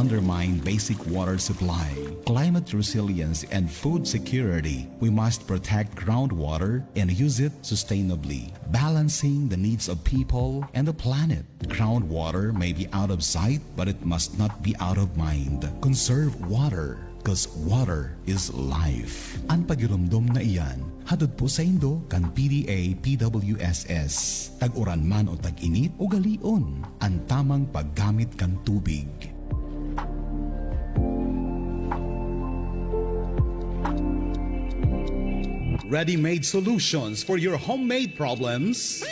undermine basic water supply, climate resilience, and food security. We must protect groundwater and use it sustainably, balancing the needs of people and the planet. Groundwater may be out of sight, but it must not be out of mind. Conserve water, because water is life. Ang pagirumdom na iyan, hatod po sa Indo kan PDA PWSS. Tag-uran man o tag-init o galion, ang tamang paggamit kan tubig. Ready-made solutions for your homemade problems?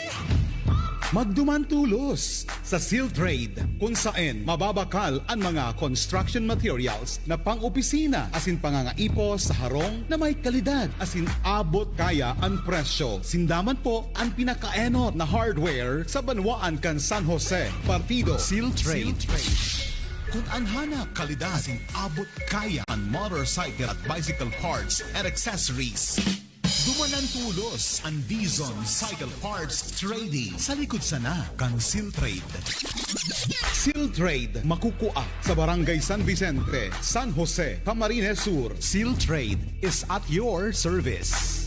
Magduman tulos sa Seal Trade, kung saan mababakal ang mga construction materials na pang-opisina asin pangangaipo sa harong na may kalidad asin abot kaya ang presyo. Sindaman po ang pinakaenot na hardware sa banwaan kan San Jose, Partido. Seal Trade. Kung anhana kalidad asin abot kaya ang motorcycle at bicycle parts and accessories, dumanan tulos ang Dizon Cycle Parts Trading sa likod sana kan Seal Trade. Seal Trade makukuha sa Barangay San Vicente, San Jose, Camarines Sur. Seal Trade is at your service.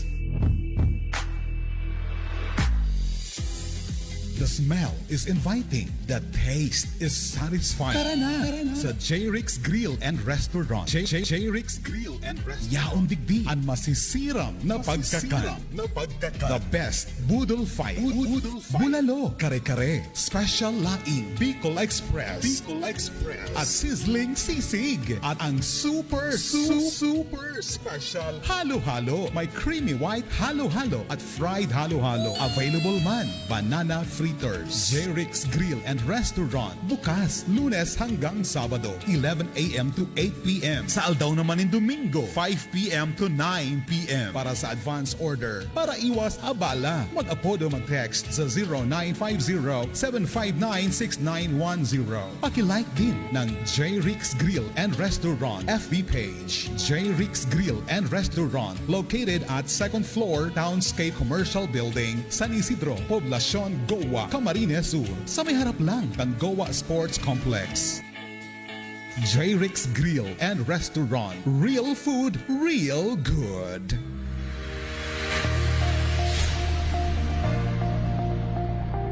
The smell is inviting. The taste is satisfying. Tara na sa J-Rix Grill and Restaurant. J-Rix Grill and Restaurant. Yaon digdi ang masisiram na pagkakan. The best Boodle Fight. Bulalo, kare-kare, Special Laing, Bicol Express. At Sizzling Sisig. At ang super special Halo-Halo. May creamy white halo-halo at fried halo-halo. Available man. Banana fritters. J-Rix Grill and Restaurant. Bukas, Lunes hanggang Sabado, 11 a.m. to 8 p.m. Sa Aldaw naman in Domingo, 5 p.m. to 9 p.m. Para sa advance order. Para iwas abala, mag-apod o mag-text sa 0950-759-6910. Paki-like din ng J-Rix Grill and Restaurant FB page. J-Rix Grill and Restaurant, located at 2nd floor, Townscape Commercial Building, San Isidro, Poblacion, Goa, Camarines Sur. Sa may harap lang ng Goa Sports Complex. J-Rix Grill and Restaurant. Real food, real good.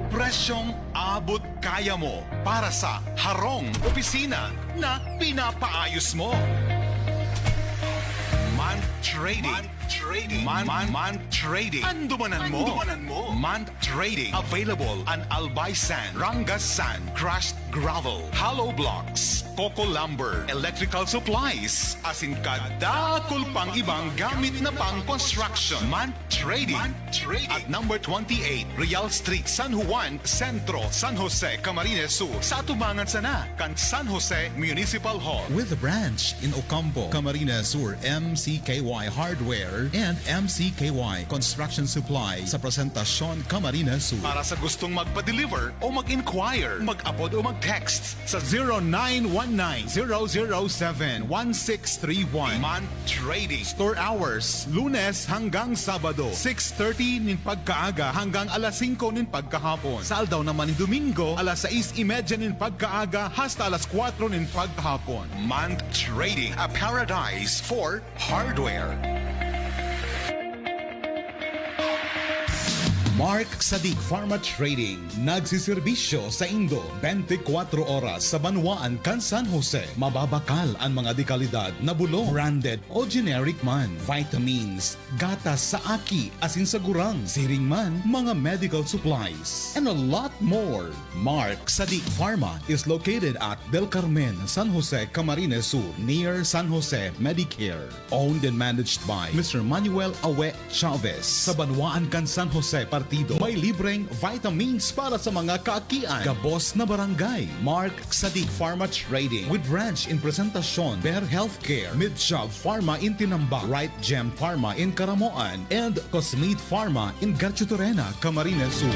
Presyong abot kaya mo para sa harong opisina na pinapaayos mo. Man Trading. Man Trading. Andumanan mo. Man Trading. Available an Albay Sand, Rangas Sand, Crushed Gravel, Hollow Blocks, Coco Lumber, Electrical Supplies, asin kadakol pang ibang gamit na pang construction. Man Trading. At number 28, Real Street, San Juan, Centro, San Jose, Camarines Sur. Sa atubangan sana kan San Jose Municipal Hall. With a branch in Ocampo, Camarines Sur, MCKY Hardware and MCKY Construction Supply sa Presentacion, Camarines Sur. Para sa gustong magpa-deliver o mag-inquire, mag-upload o mag-text sa 0919-007-1631. Man Trading. Store hours, Lunes hanggang Sabado, 6:30 nin pagkaaga hanggang alas 5 nin pagkahapon. Sa Aldaw naman ni Domingo, alas 6:30 nin pagkaaga hasta alas 4 nin pagkahapon. Man Trading, a paradise for hardware. Mark Sadiq Pharma Trading, nagsiservisyo sa Indo 24 oras sa Banwaan kan San Jose. Mababakal ang mga dekalidad na bulong, branded o generic man, vitamins, gatas sa aki, asin sa gurang, siring man, mga medical supplies, and a lot more. Mark Sadiq Pharma is located at Del Carmen, San Jose, Camarines Sur, near San Jose Medicare. Owned and managed by Mr. Manuel Awe Chavez. Sa Banwaan kan San Jose, may libreng vitamins para sa mga kaakian. Gabos na barangay. Mark Sadiq Pharma Trading with branch in Presentacion, Bear Healthcare, Midshab Pharma in Tinamba, Right Gem Pharma in Caramoan, and Cosmeet Pharma in Garchitorena, Camarines Sur.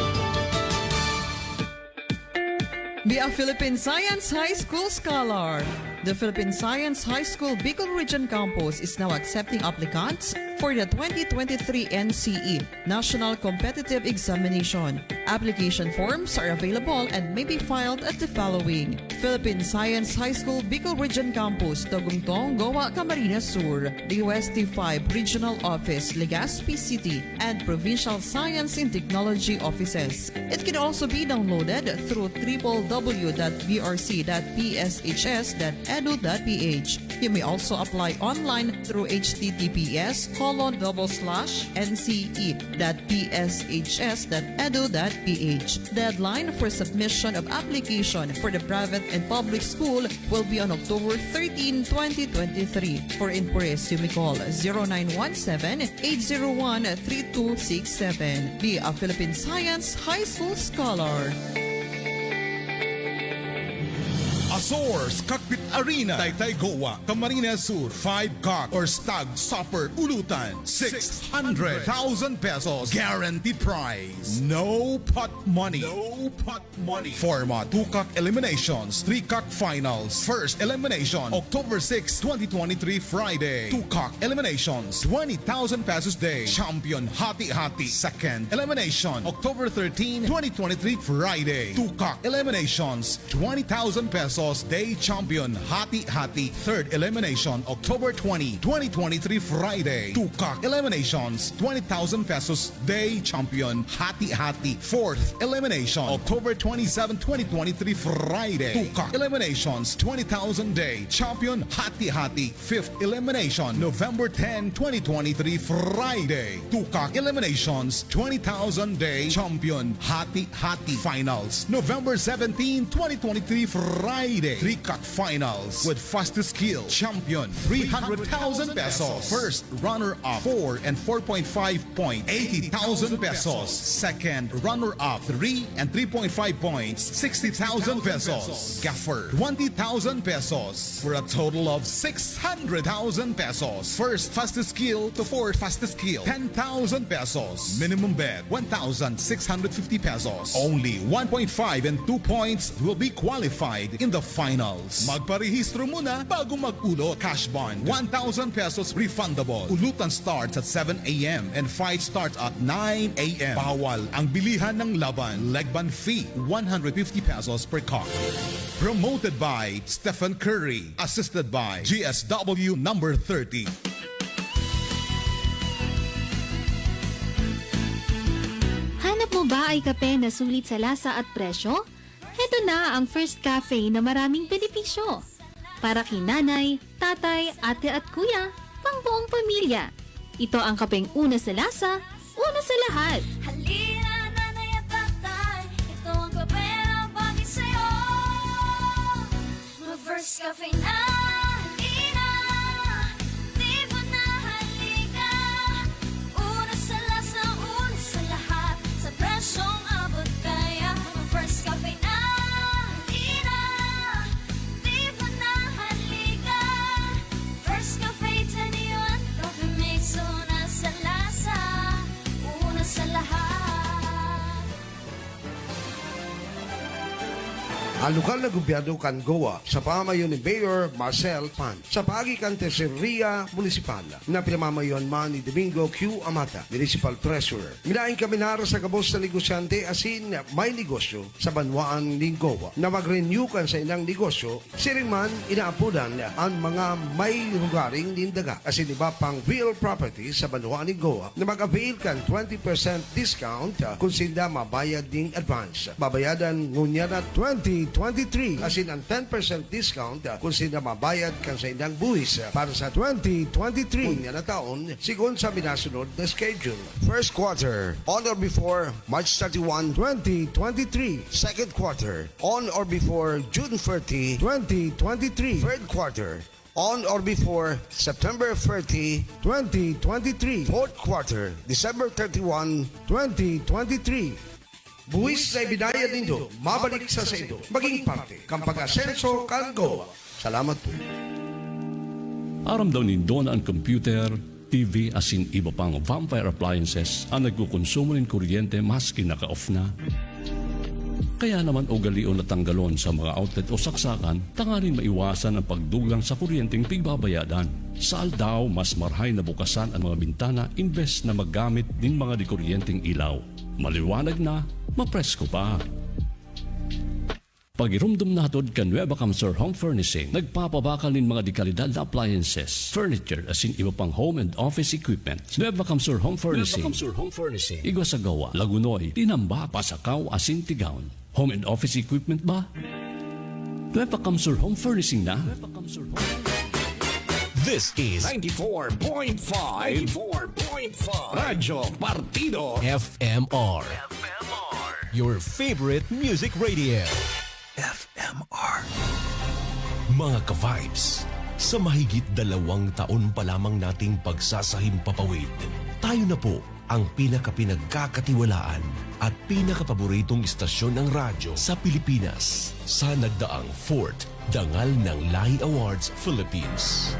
Be a Philippine Science High School Scholar. The Philippine Science High School Bicol Region Campus is now accepting applicants for the 2023 NCE National Competitive Examination. Application forms are available and may be filed at the following: Philippine Science High School, Bicol Region Campus, Tagungtong, Goa, Camarines Sur, the UST 5 Regional Office, Legazpi City, and Provincial Science and Technology Offices. It can also be downloaded through www.brc.pshs.edu.ph. You may also apply online through https://nce.pshs.edu.ph. Deadline for submission of application for the private and public school will be on October 13, 2023. For inquiries, you may call 0917-801-3267. Be a Philippine Science High School Scholar. Azores Cockpit Arena, Taytay, Goa, Camarines Sur, 5 cock or stag supper ulutan, 600,000 pesos guaranteed prize. No pot money. No pot money. Format: 2 cock eliminations, 3 cock finals. First elimination, October 6, 2023, Friday. 2 cock eliminations, 20,000 pesos day. Champion hati-hati. Second elimination, October 13, 2023, Friday. 2 cock eliminations, 20,000 pesos day. Champion hati-hati. Third elimination, October 20, 2023, Friday. 2 cock eliminations, 20,000 pesos day. Champion hati-hati. Fourth elimination, October 27, 2023, Friday. 2 cock eliminations, 20,000 day. Champion hati-hati. Fifth elimination, November 10, 2023, Friday. 2 cock eliminations, 20,000 day. Champion hati-hati. Finals, November 17, 2023, Friday. 3 cock finals with fastest skill. Champion 300,000 pesos. First runner-up 4 and 4.5 points, 80,000 pesos. Second runner-up 3 and 3.5 points, 60,000 pesos. Gaffer 20,000 pesos for a total of 600,000 pesos. First fastest skill to fourth fastest skill, 10,000 pesos. Minimum bet 1,650 pesos. Only 1.5 and 2 points will be qualified in the finals. Magparehistro muna bago mag-ulo. Cash bond 1,000 pesos refundable. Ulutan starts at 7 a.m. and fight starts at 9 a.m. Bawal ang bilihan ng laban. Legban fee 150 pesos per cock. Promoted by Stephen Curry. Assisted by GSW number 30. Hanap mo ba ay kape na sulit sa lasa at presyo? Heto na ang First Cafe na maraming benepisyo. Para kay nanay, tatay, ate at kuya, pang buong pamilya. Ito ang kapeng una sa lasa, una sa lahat. Halina, nanay at tatay, ito ang kape na bagay sa'yo. Mag-First Cafe na, halina, di mo na halika. Una sa lasa, una sa lahat, sa presyong abot kaya. Mag-First Cafe na, halina, di mo na halika. First Cafe, 21 coffee makes una sa lasa, una sa lahat. Ang lokal na gobyerno kan Goa sa pamamayon ni Mayor Marcel Pan sa pagikan Tesoreria Municipal na pinamamayon man ni Domingo Q. Amata, Municipal Treasurer. Minaing kami nara sa kabos na negosyante asin may negosyo sa banwaan ng Goa na mag-renew kan sa inang negosyo, siring man inaapudan ang mga may lugaring nindaga asin iba pang real property sa banwaan ng Goa na mag-avail kan 20% discount kung sila mabayad ng advance. Babayadan ngunya na 2023 asin ang 10% discount kung sila mabayad kan sa inang buwis para sa 2023 ngunya na taon sigon sa minasunod na schedule. First quarter, on or before March 31, 2023. Second quarter, on or before June 30, 2023. Third quarter, on or before September 30, 2023. Fourth quarter, December 31, 2023. Buwis na ibinayad ninyo, mabalik sa ito, maging parte, kang pag-asenso kan Goa. Salamat po. Aram daw nindo na ang computer, TV asin iba pang vampire appliances ang nagkukonsumo ng kuryente maski naka-off na. Kaya naman ugalion na tanggalon sa mga outlet o saksakan, tanganin maiwasan ang pagdugang sa kuryenteng pigbabayadan. Saan daw mas marhay na bukasan ang mga bintana imbes na maggamit din mga di kuryenteng ilaw. Maliwanag na, mapresko pa. Pagirumdum natod ka Nueva Camsur Home Furnishing, nagpapabakal nin mga dekalidad na appliances, furniture as in iba pang home and office equipment. Nueva Camsur Home Furnishing. Igwa sa gawa, Lagunoy, Tinamba, Pasakaw, asin Tigaon. Home and office equipment ba? Nueva Camsur Home Furnishing na? This is 94.5 Radyo Partido FMR. Your favorite music radio. FMR. Mga ka-vibes, sa mahigit 2 taon pa lamang nating pagsasahim papawid, tayo na po ang pinakapinagkakatiwalaan at pinakapaboritong istasyon ng radyo sa Pilipinas sa nagdaang 4th Dangal ng Lahi Awards Philippines.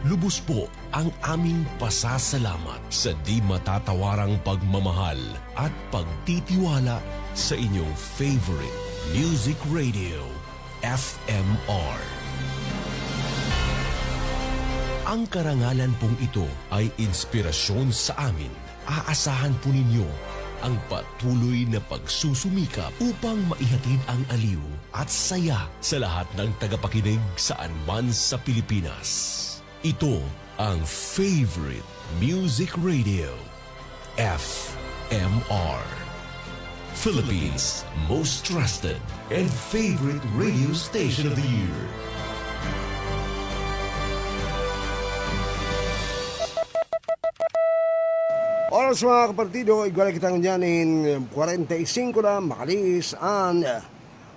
Lubos po ang aming pasasalamat sa di matatawarang pagmamahal at pagtitiwala sa inyong favorite music radio, FMR. Ang karangalan pong ito ay inspirasyon sa amin. Aasahan po ninyo ang patuloy na pagsusumikap upang maihatid ang aliw at saya sa lahat ng tagapakinig saan man sa Pilipinas. Ito ang favorite music radio, FMR. Philippines' most trusted and favorite radio station of the year. Oras mga kapartido, igual kita ngan in 45 na makalis ang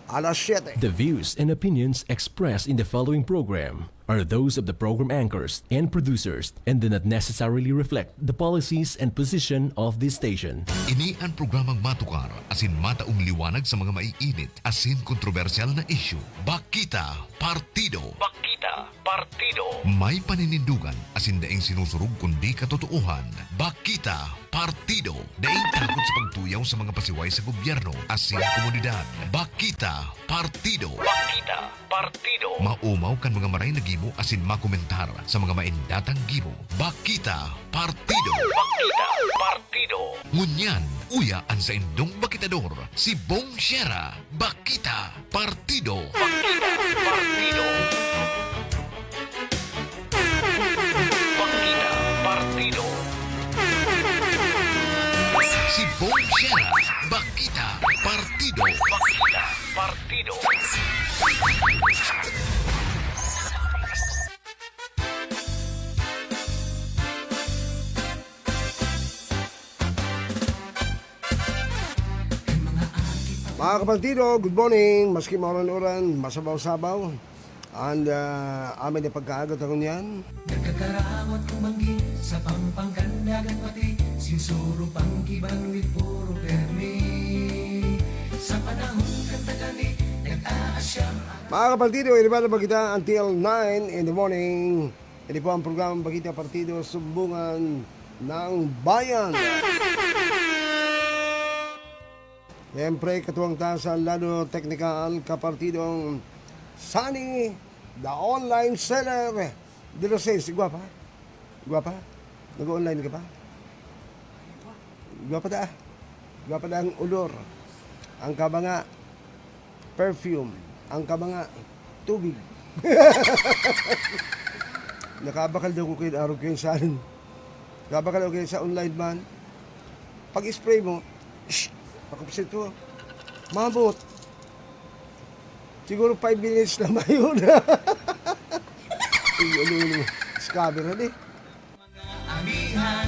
alas 7. The views and opinions expressed in the following program are those of the program anchors and producers and do not necessarily reflect the policies and position of this station. Ini ang programang matukar asin mataong liwanag sa mga maiinit asin kontrobersyal na issue. Bakita Partido. Bakita Partido. May paninindugan asin daing sinusurog kundi katotohan. Bakita Partido. Daing takot sa pagtuyaw sa mga pasiway sa gobyerno asin komunidad. Bakita Partido. Bakita Partido. Maumaw kan mga maray na gimo asin makomentar sa mga maindatang gimo. Bakita Partido. Bakita Partido. Ngunyan, uyaan sa indong bakitador, si Bong Sierra. Bakita Partido. Bakita Partido. Bakita Partido. Si Bong Sierra. Bakita Partido. Bakita Partido. Mga kapartido, good morning. Maski mauran-uran, masabaw-sabaw. And amin na pagkaagot ako niyan. Nagkakaramot kumanggi sa pampangkandagan pati sinsuro pangkiban with puro permi sa panahon kantagani nag-aasyam. Mga kapartido, inibada ba kita until 9 in the morning. Ito po ang programang Bakita Partido, Sumbungan ng Bayan. Siyempre, katuwang tasan, lalo technical, kapartidong Sunny, the online seller. Dilo says, guwapa? Guwapa? Nag-online ka pa? Guwapa da? Guwapa da ang ulor. Ang kabanga, perfume. Ang kabanga, tubig. Nakabakal daw ko kayo araw kayo sa akin. Nakabakal daw kayo sa online man. Pag-spray mo, shh! Pagkapisit ko, mabot. Siguro 5 minutes na ba yun? Ano, scabber na Amihan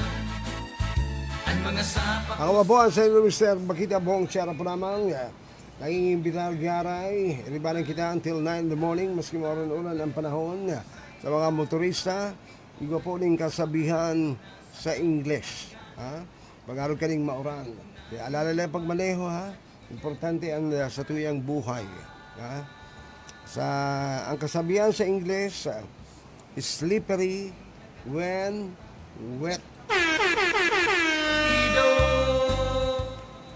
ang mga sapa. Ako ba po, ang Sir Mr. Bakita Bong Sierra po naman. Nangingimbitar garay. Iribanan kita until 9 in the morning. Maski maulan-ulan ang panahon. Sa mga motorista, igo po ning kasabihan sa English. Pag-aral ka ning mauran. Kaya alala lang pagmaneho ha. Importante ang sa tuyang buhay. Ha? Ang kasabihan sa English, slippery when wet.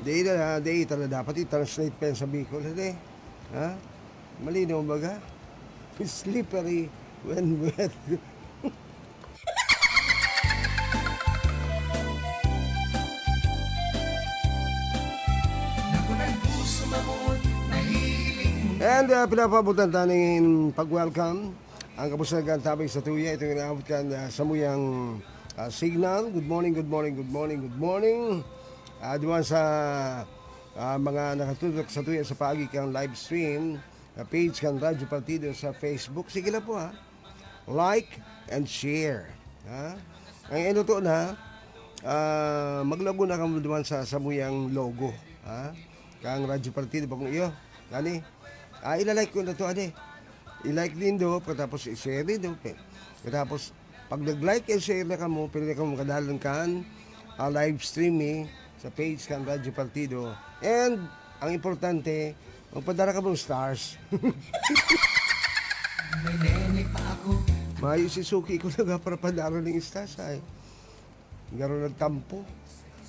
Di talaga dapat i-translate pa yan sa Bicol. Hindi. Ha? Malinaw baga? Slippery when wet. Naku ng puso mamo't nahihiling And pinapabutan taning pag-welcome ang kapusagan tabay sa tuya. Ito yung inaabot kan sa muyang signal. Good morning, good morning, good morning, good morning. Duwan sa mga nakatutok sa tuya sa paagi kang live stream page kan Radyo Partido sa Facebook. Sige na po ha. Like and share. Ha? Ang ino to na maglogo na kamo duwan sa samuyang logo. Ha? Kang Radyo Partido pag iyo. Gani? Ilalike ko na to ade. I-like din do, pagkatapos i-share din do. Pagkatapos pag nag-like and share na kamo, pwede na kamo makadalan kan live streaming sa page kan Radyo Partido. And ang importante, magpadala ka ng stars. may nene pa ako. Mayo si Suki ko na para padala ng stars ay. Garo ng tampo.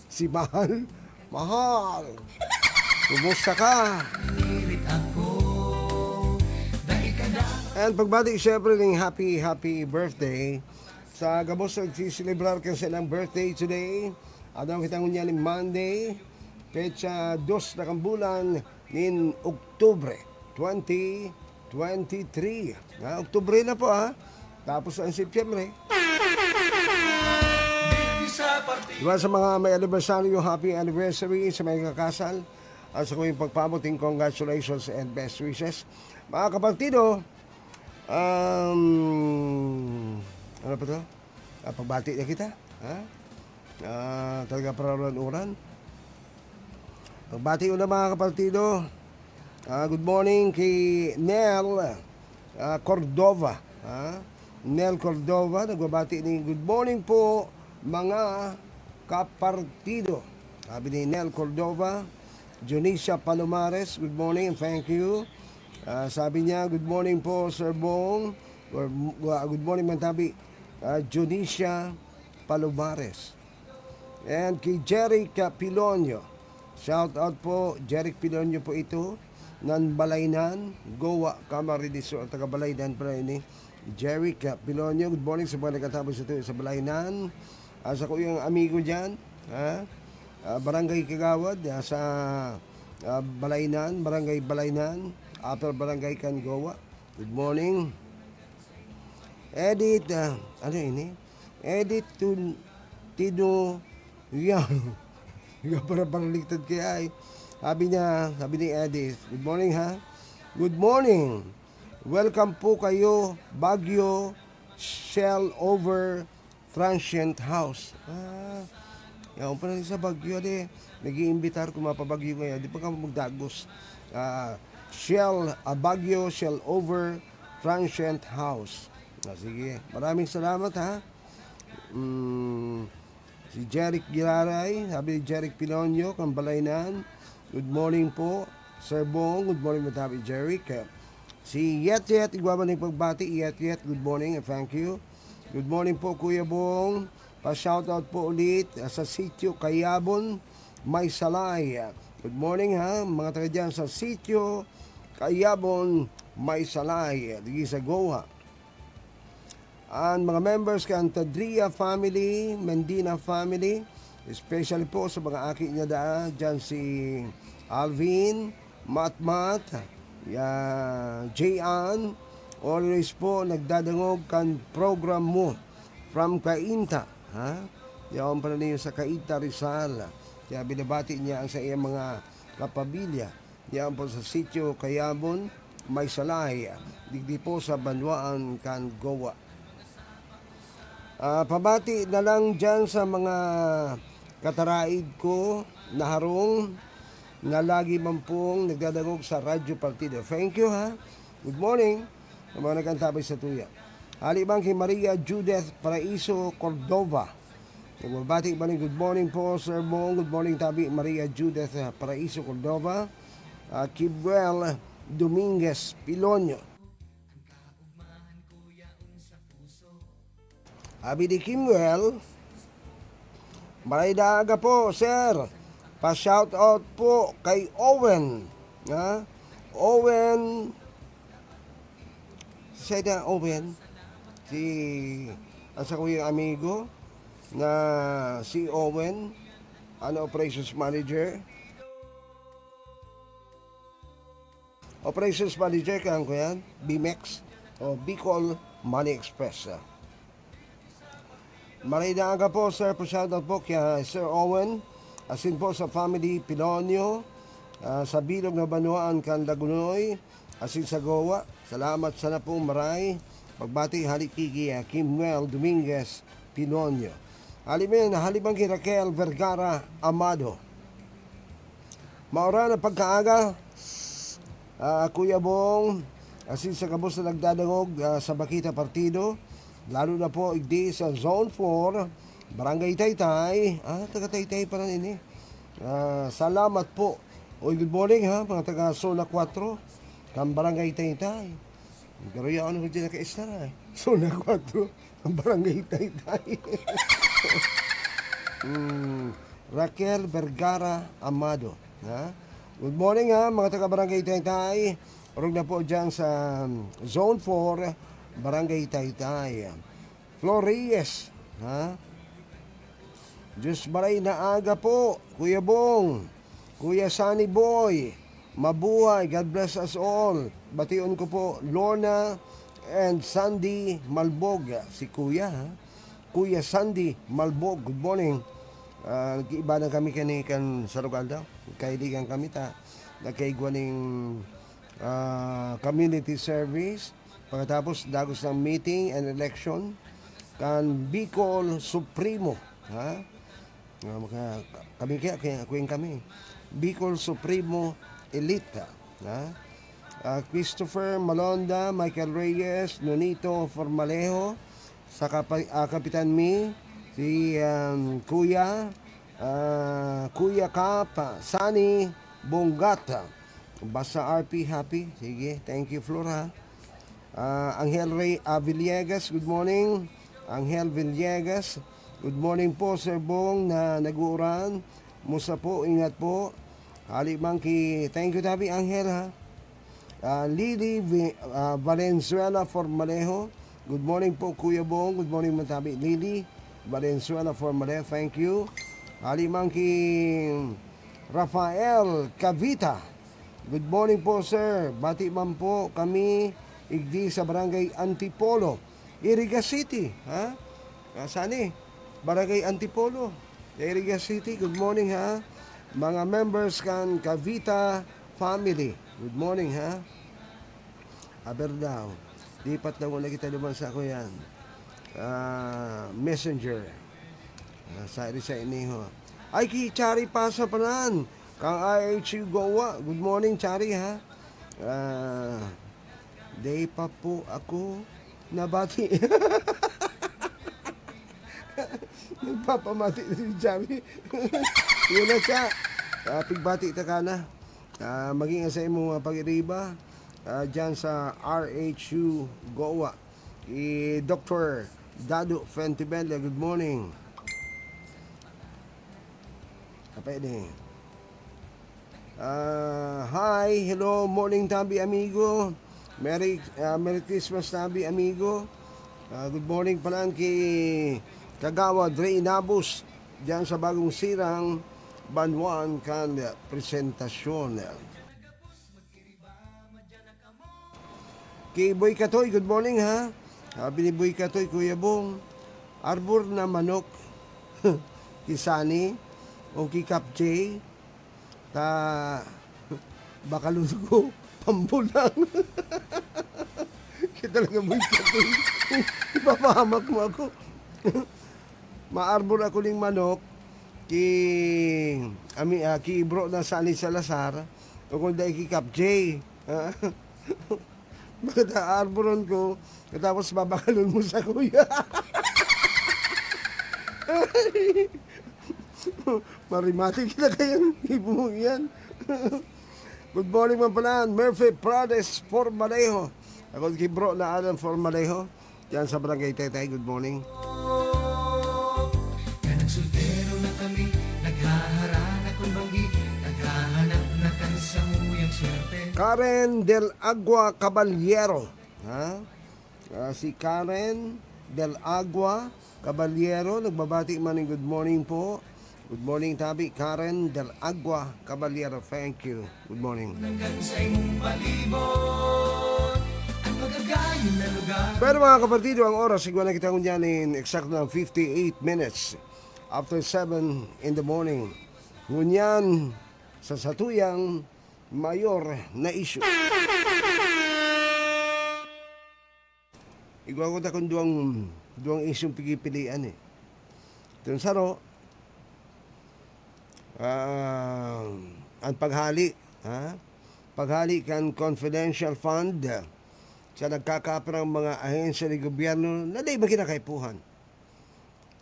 Si Mahal. Mahal! Kumusta ka? Pilit ako. Dahil ka na. And pagbati syempre ng happy birthday sa gabos nagsisilibrar kasi ng birthday today. Adang kitang niya ni Monday, petsa 2 na kambulan nin Oktubre 2023. Oktubre na po ha. Tapos ang Setyembre. Sa partido. Diba sa mga may anibersaryo, happy anniversary sa may kakasal. At sa kong pagpabuting congratulations and best wishes. Mga kapartido, ano pa to? Pagbati na kita. Ha? Talaga paralan-uran. Pagbati ko na mga kapartido. Good morning kay Nel Cordova. Nel Cordova, nagbabati ni good morning po mga kapartido. Sabi ni Nel Cordova. Jonicia Palomares, good morning and thank you. Sabi niya, good morning po Sir Bong. Good morning mantabi Jonicia Palomares. And kay Jeric Pilonyo. Shout out po, Jeric Pilonyo po ito. Nan Balaynan, Goa, Camarines, taga Balaynan pala ini. Jeric Pilonyo, good morning sa mga nagkatapos ito sa Balaynan. Sa ko yung amigo dyan, Barangay Kagawad, sa Balaynan, Barangay Balaynan, Upper Barangay Cangoa. Good morning. Edit, ano ini? Edit Tino Yang. Yung para paraligtad kaya ay. Sabi ni Edit, good morning ha. Good morning. Welcome po kayo, Baguio, Shell Over Transient House. Yan pa rin sa Baguio, nag-iimbitar kung mapabagyo ngayon. Di pa ka magdagos. Shell, Baguio, Shell Over Transient House. Sige, maraming salamat ha. Si Jeric Giraray, sabi ni Jeric Pilonyo, Kambalaynan. Good morning po, Sir Bong. Good morning, matabi Jeric. Si Yet, igwaman ng pagbati. Yet, good morning and thank you. Good morning po, Kuya Bong. Pa-shoutout po ulit sa sitio Kayabon, May Salay. Good morning ha, mga taga dyan sa sitio Kayabon, May Salay. Digi sa Goa. Ang mga members kan Tadria family, Mendina family, especially po sa mga aki niya dyan si Alvin, Matmat, Jayan, always po nagdadangog kan program mo from Cainta. Ha? Yawan pa na niyo sa Cainta, Rizal. Kaya binabati niya ang sa iyang mga kapamilya. Yawan po sa sitio Kayabon, May Salay. Digdi po sa Banwaan, Goa. Pabati na lang dyan sa mga kataraid ko na harong na lagi man pong nagdadagog sa Radyo Partido. Thank you ha. Good morning. Ang mga nagkantabay sa tuya. Halibang kay Maria Judith Paraiso Cordova. Nagbabati ba good morning po Sir Bong. Good morning tabi Maria Judith Paraiso Cordova. Kibuel Dominguez Pilonyo. Abi di Kibuel. Maray daga po sir. Pa-shoutout po kay Owen. Ha? Owen. Say na Owen. Asa ko yung amigo na si Owen, operations manager. Operations manager kaya ko yan, BMEX o Bicol Money Express. Marinaga po sir, pa-shoutout po kaya Sir Owen, asin po sa family Pilonio, sa Bilog na Banuan, Candagunoy, asin sa Goa. Salamat sana po maray. Pagbati halikiki Kimwell Dominguez Pinonio. Halimin halibang kay Raquel Vergara Amado. Maura na pagkaaga, Kuya Bong, asin sa kabos na nagdadangog sa Bakita Partido, lalo na po igdi sa Zone 4, Barangay Taytay. Taga Taytay pa rin ini. Salamat po. Good morning ha, mga taga Zona 4, kang Barangay Taytay. Pero yung ano ko dyan naka-istara eh. Zona 4, ang Barangay Taytay. Raquel Vergara Amado. Ha? Good morning ha, mga taga-Barangay Taytay. Orog na po dyan sa Zone 4, Barangay Taytay. Flores. Ha? Diyos maray na aga po, Kuya Bong, Kuya Sunny Boy. Mabuhay, God bless us all. Bation ko po Lorna and Sandy Malbog. Si Kuya, ha? Kuya Sandy Malbog, good morning. Nag-iba na kami kanikan sa lugar daw. Kaibigan kami ta. Nagkaigwa ng community service. Pagkatapos dagos ng meeting and election kan Bicol Supremo. Ha? Kami. Bicol Supremo Elite. Christopher Malonda, Michael Reyes, Nonito Formalejo, sa Kapitan Mi, si Kuya Kap, Sani Bonggata, basta RP happy. Sige, thank you Flora. Angel Ray Villegas, good morning. Angel Villegas, good morning po Sir Bong na nag-uuran. Musta po, ingat po. Halimang thank you Tabi Angel ha. Lily Valenzuela Formalejo, good morning po Kuya Bong, good morning Matabi. Lily Valenzuela Formalejo, thank you. Halimang Rafael Cavita, good morning po sir. Bati man po kami igdi sa Barangay Antipolo, Iriga City. Ha? Sani? Barangay Antipolo, Iriga City, good morning ha. Mga members kan Cavita family, good morning ha. Aber daw, lipat na muna kita naman sa ako yan. Messenger. Sa iniho. Ay ki Chari Pasa panan. Kang IHU Goa, good morning Chari ha. Day pa po ako nabati. Nagpapamati si Chari. Yun na siya. Pigbati ta ka na. Maging sa imong pag-iriba dyan sa RHU Goa. Dr. Dado Fentibella, good morning. Kapede. Hi, hello, morning Tabi amigo. Merry Christmas Tabi amigo. Good morning pala kay Kagawa Dre Nabus dyan sa Bagong Sirang Banwan kan presentasyon. Kay Boy Katoy, good morning ha. Sabi ni Boy Katoy, Kuya Bong, arbor na manok, kisani, o kikap J, bakalugo, pambulang. Kaya talaga Boy Katoy, ipapahamak mo ako. Maarbor ako ng manok, ki bro na Sani Salazar o kung dahil kikap J bakit arboron ko tapos babakalon mo sa kuya. Marimati kita kayang ibo mo yan. Good morning man pala Murphy Prades Formalejo, ako ki bro na Alan Formalejo yan sa Barangay Taytay, good morning. Kaya nagsultero na kami, naghaharana kung bang Karen Del Agua Caballero. Ha? Si Karen Del Agua Caballero, nagbabati man ng good morning po. Good morning, Tabi. Karen Del Agua Caballero, thank you. Good morning. Hanggang sa imong palibot ang magagayon na lugar. Pero mga kapatido, ang oras, siguro na kita kunyan in exact na 58 minutes after 7 in the morning. Ngunyan sa satuyang mayor na issue. Igwa ko ta kung duwang isyong pigipilian eh. Ito saro, ang paghali, ha? Paghali kan confidential fund sa nagkakaparang mga ahensya ng gobyerno na di makinakaipuhan.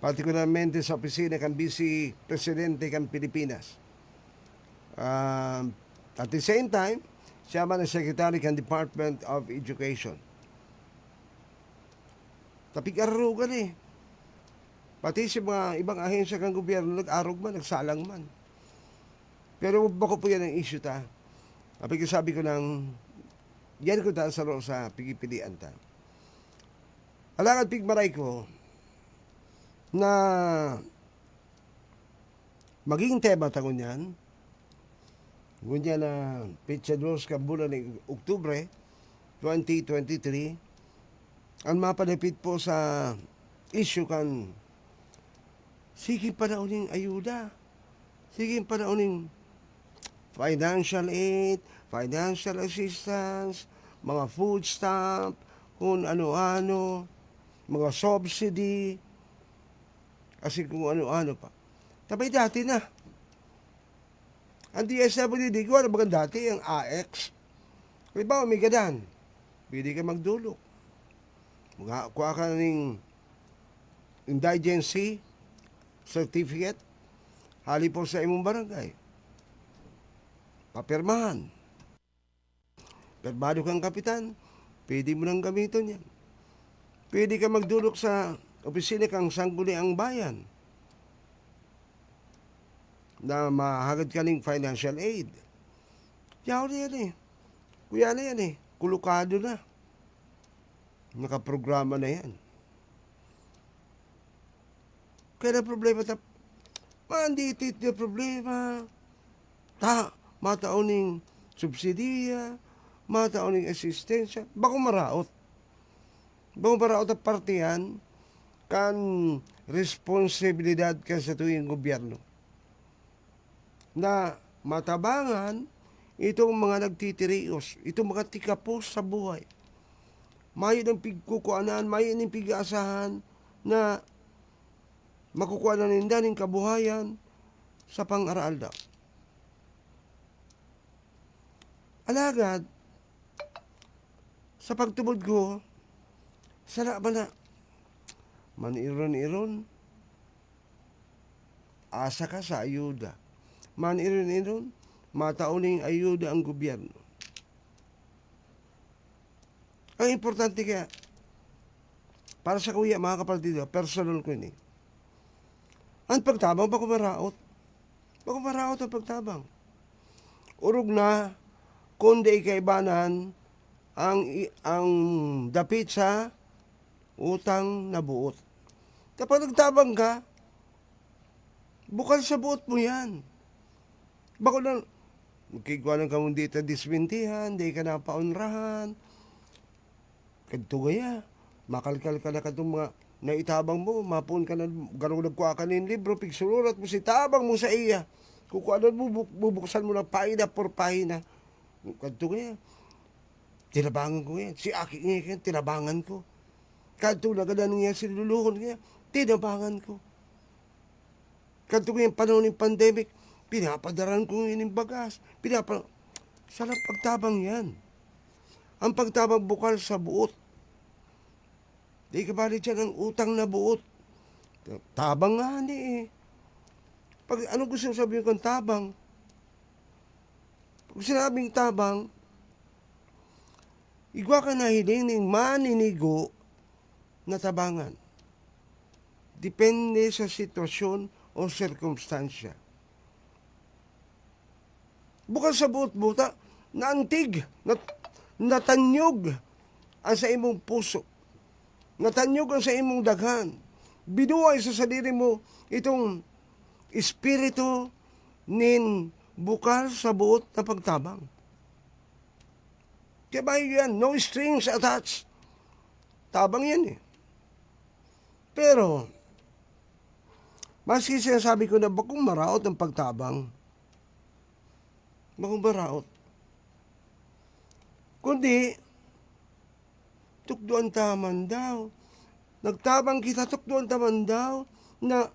Partikularmente sa opisina kan Vice Presidente kan Pilipinas. At the same time, siya man ang Secretary kan Department of Education. Tapig-arugan eh. Pati sa mga ibang ahensya kang gobyerno, nag-arog man, nagsalang man. Pero bako po yan ang issue ta. Sabi ko nang, yan ko ta sa pigipilian ta. Alangan pigmaray ko na maging tema ta kunyan, ngunyan na petsa 2 ka bulan ng Oktubre 2023, ang mapalapit po sa issue kan sige panauning ayuda, sige panauning financial aid, financial assistance, mga food stamp, kung ano-ano, mga subsidy, kasi kung ano-ano pa. Tapay dati na. Ang DSWD, kung ano bagang dati, ang AX. Kaya ba, may gadan, pwede ka magdulok. Kuha ka ng indigency certificate, hali po sa imong barangay. Papirmahan. Permado kang kapitan, pwede mo nang gamitin yan. Pwede ka magdulok sa opisina kang sangguniang bayan na mahagad ka ng financial aid. Yaw na yan eh. Kuya na yan eh. Kulukado na. Nakaprograma na yan. Kaya na problema ta, manditit na problema. Matauning subsidiya, matauning asistensya. Bako maraot. Bako maraot ang partiyan kan responsibilidad ka sa tuwing gobyerno. Na matabangan itong mga nagtitirios, itong mga tikapos sa buhay. Mayo ng pigkukuanan, mayo ng pig-aasahan na makukuha na ninda ng kabuhayan sa pang-aral daw. Alagad, sa pagtubod ko, sana ba na maniron-iron, asa ka sa ayuda. Maniron-iron, matauning ayuda ang gobyerno. Ang importante kaya, para sa kuya, mga kapatido, personal ko ini. Ang pagtabang, bako maraot. Bako maraot ang pagtabang. Urog na, kundi kaibanan, ang dapit sa utang na buot. Kapag nagtabang ka, bukal sa buot mo yan. Bako na, magkigwanan ka mong dito disbintihan, di ka na paunrahan, kadtugaya, makalkal ka na katong mga naitabang mo, mapun ka na, garong nagkuha ka ng libro, pigsururat mo si tabang mo sa iya. Kukuanan mo, bubuksan mo na pahina por pahina. Kadtugaya, tinabangan ko yan. Si Aki nga yan, tinabangan ko. Kadtugaya niya, sinululuhon niya, tinabangan ko. Kadtugaya, panahon ng pandemic, pinapadaran ko yun ng bagas. Sana pagtabang yan. Ang pagtabang bukal sa buot. Di ka bali dyan ang utang na buot. Tabang nga ni eh. Ano gusto sabihin kong tabang? Pag sinabing tabang, igwa ka na hiling ng maninigo na tabangan. Depende sa sitwasyon o sirkumstansya. Bukal sa buot buta, naantig, natanyog ang sa imong puso. Natanyog ang sa imong daghan. Binuhay sa sarili mo itong espiritu nin bukal sa buot na pagtabang. Kaya ba yan? No strings attached. Tabang yan eh. Pero, maski sinasabi ko na bakong maraot ang pagtabang. Bakong maraot. Kundi, tukduan taman daw. Nagtabang kita, tukduan taman daw na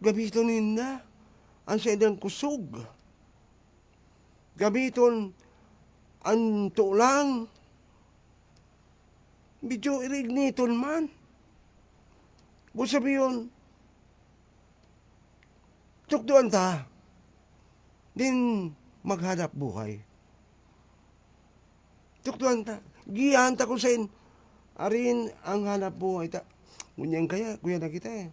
gamiton ninda ang sa ilang kusog. Gamiton ang tulang. Medyo irigniton man. Kung sabi yun, tukduan ta, din maghanap buhay. Tukduan ta, giyahan ta kung saan, arin ang hanap buhay ta. Ngunyan kaya, kuya na kita eh.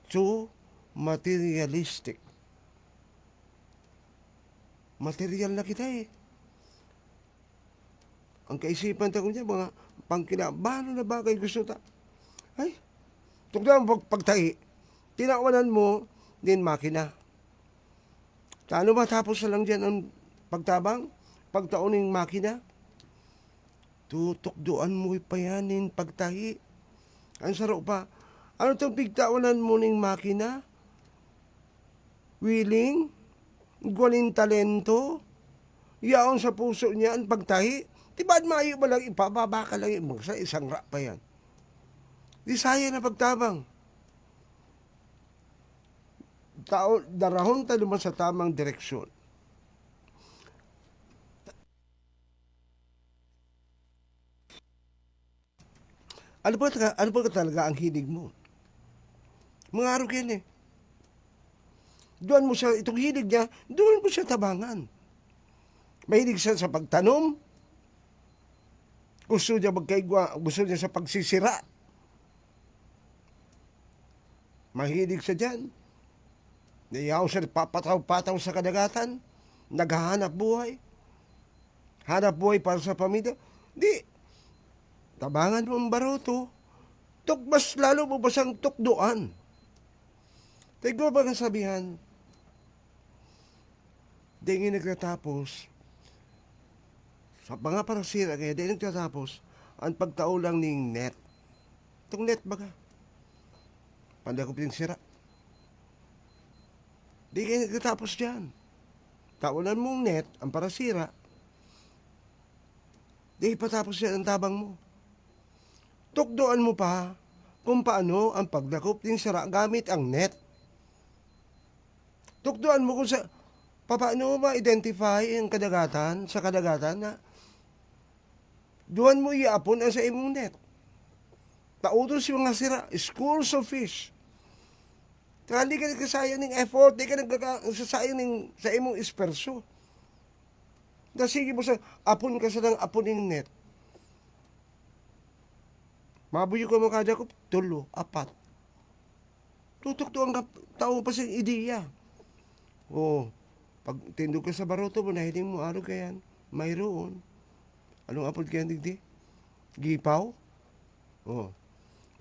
So, materialistic. Material na kita eh. Ang kaisipan ta kung niya, mga pangkinabano na bagay gusto ta. Ay, tukduan pagtahi. Tinawanan mo, din makina. Paano matapos na lang dyan ang pagtabang? Pagtauning makina? Tutukduan mo ipayanin pagtahi. Ang sarap pa. Ano itong pigtawanan mo ng makina? Willing? Gwaling talento? Yaon sa puso niya ang pagtahi? Diba't maayo ba lang ipababa ka lang sa isang rak pa yan? Di saya na pagtabang. Darahon tayo naman sa tamang direksyon. Ano ba talaga ang hilig mo? Mga araw yan eh. Doon mo siya, itong hilig niya, doon mo siya tabangan. Mahilig siya sa pagtanom. Gusto niya magkaigwa, gusto niya sa pagsisira. Mahilig siya dyan. Nayaw siya, papataw-pataw sa kadagatan. Naghahanap buhay. Hanap buhay para sa pamilya. Di, tabangan mo ang baroto. Mas lalo mo ba siyang tukduan? Tigwa ba ang sabihan? Di nga nagtatapos. Sa mga parasira kaya di nagtatapos ang pagtaulang ning net. Itong net baga. Pandakop yung sira. Di kayo nagtatapos dyan. Taulan mong net, ang parasira. Di patapos yan ang tabang mo. Tukdoan mo pa kung paano ang pagdakop din sira gamit ang net. Tukdoan mo kung paano mo ma-identify ang kadagatan sa kadagatan na doon mo iapon ang sa imong net. Tautos yung mga sira, schools of fish. Kaya hindi ka nagkasayang ng effort, hindi ka nagkasayang sa imong isperso. Sige mo sa apon ka sa ng apon ng net. Mabuyo ka mo kada ko, 3, 4. Tutok to ang tao pa sa ideya. Pag tindog ka sa baroto mo, nahiling mo, araw ka yan, mayroon. Anong apod ka yan, digdi? Gipaw?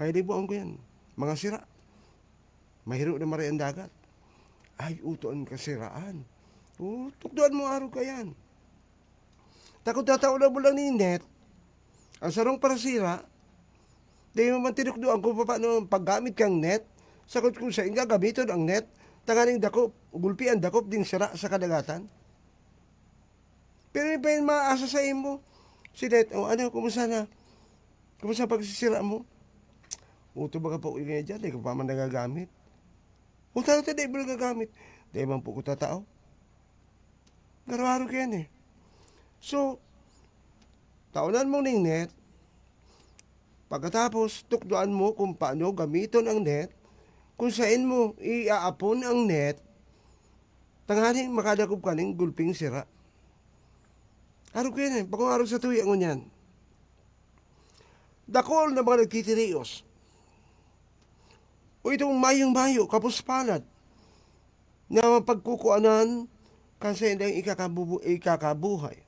Mahiling mo ang ko yan. Mga sira. Mahiro na maray ang dagat. Ay, utoan kasiraan. Tukduan mo araw ka yan. Takot tatao na mo lang ni net. Ang sarong parasira, di mo man tinukduan kung paano paggamit kang net. Sakot kung sa inga gamiton ang net, tanganing dakop, gulpi ang dakop din sira sa kadagatan. Pero pa yung maasa sa imo. Si net, kumusta na? Kumusta pagsisira mo? Uto baka po yung dyan, di ka pa man nagagamit. Tara tayo, di ba nagagamit? Di man po ko tatao. Garo-haro ka yan eh. So, taunan mo ng net, pagkatapos, tukduan mo kung paano gamiton ang net, kung saan mo iaapon ang net, tanghaling makadakop ka ng gulping sira. Haro ka yan eh. Pagkong haro sa tuya ko niyan. Dakol na mga nagtitirios. O itong mayong-mayo, kapos palad, na mapagkukuanan Kasi hindi ikakabuhay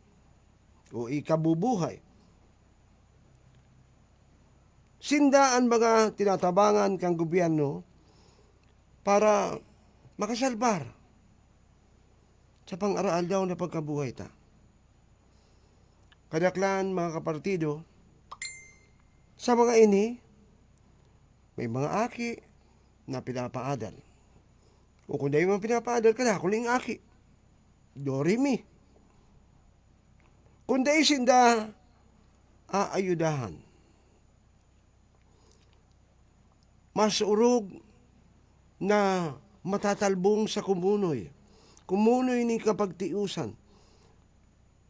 o ikabubuhay. Sindaan mga tinatabangan kang gobyerno para makasalbar sa pang-araal daw na pagkabuhay ta. Kadaklan mga kapartido, sa mga ini, may mga aki na pinapaadal. O kung dahil mga pinapaadal, kadakuling aki. Dorimi. Kung dahil sinda aayudahan. Mas urog na matatalbong sa kumunoy. Kumunoy ni kapagtiusan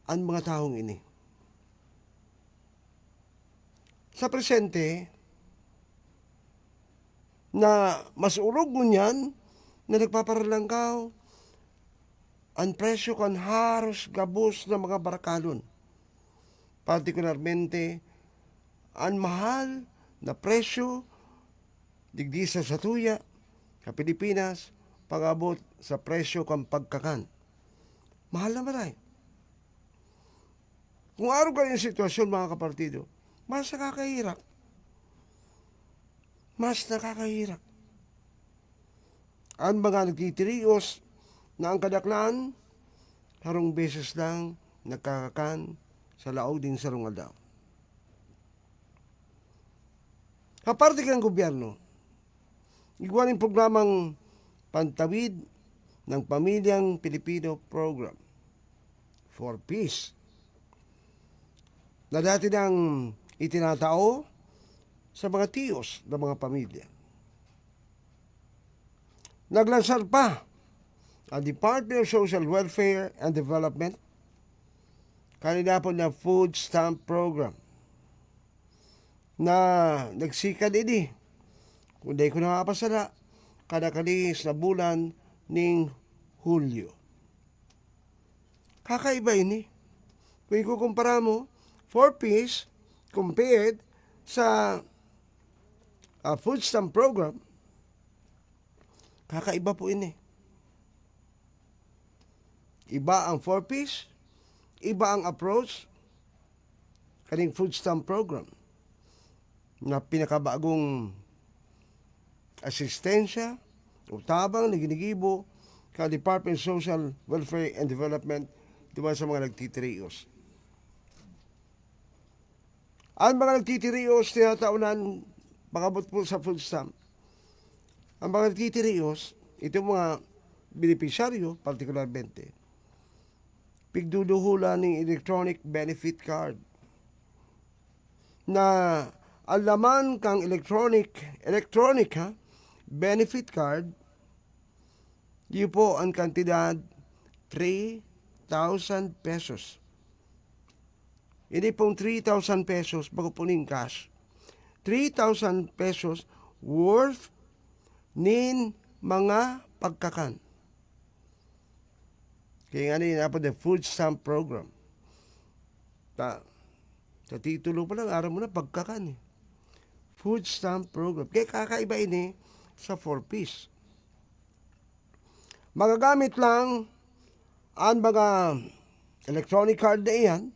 ang mga taong ini. Sa presente, na mas urog mo niyan, na nagpaparalangkaw, ang presyo kan haros gabos na mga barakalon. Partikularmente, ang mahal na presyo digdi sa satuya, sa Pilipinas, pag-abot sa presyo kang pagkakan. Mahal na maray. Kung araw ka yung sitwasyon, mga kapartido, mas nakakahirap. Mas nakakahirap. Ang mga nagtitirios na ang kadaklan, harong beses lang nagkakakan sa laog din sa rungal daw. Kaparte kang gobyerno, iguanin programang Pantawid ng Pamilyang Pilipino Program for Peace na dati nang itinatao sa mga tiyos ng mga pamilya. Naglansar pa ang Department of Social Welfare and Development kanina po na food stamp program na nagsikad ini kung di ko nakapasala kadakalis na bulan ning Hulyo. Kakaiba ini. Kung ikukumpara mo, 4Ps compared sa food stamp program, kakaiba po ini. Iba ang 4Ps, iba ang approach kaning food stamp program na pinakabagong asistensya o tabang na ginigibo ka Department of Social Welfare and Development diba sa mga nagtitirios. Ang mga nagtitirios tinataunan pagabot po sa food stamp. Ang mga nagtitirios, itong mga beneficiaryo, partikularmente, pigduduhula ng electronic benefit card na ang laman kang electronic benefit card, yun po ang kantidad 3,000 pesos. Hindi pong 3,000 pesos bago po ning cash. 3,000 pesos worth nin mga pagkakan. Kaya nga na po the food stamp program. Sa titulo pa lang, araw mo na pagkakan. Food stamp program. Kaya kakaiba ini sa 4Ps. Magagamit lang ang mga electronic card na iyan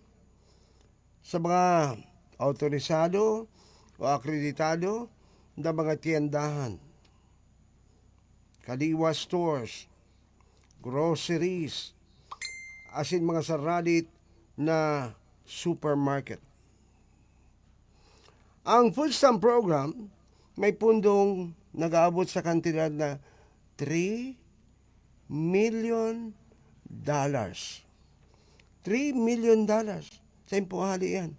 sa mga autorisado o akreditado na mga tiendahan, kaliwa stores, groceries, asin mga saralit na supermarket. Ang food stamp program may pundong nag-aabot sa kantidad na $3 million. $3 million. Sa impuhali yan.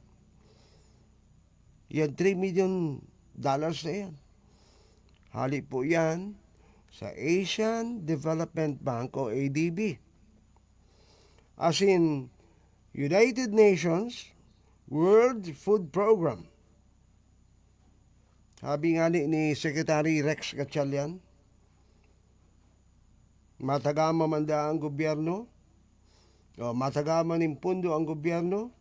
Yan, $3 million na yan. Hali po yan sa Asian Development Bank o ADB. As in, United Nations World Food Program. Sabi nga ni Secretary Rex Gatchalian, matagama man da ang gobyerno, o matagama ng pundo ang gobyerno,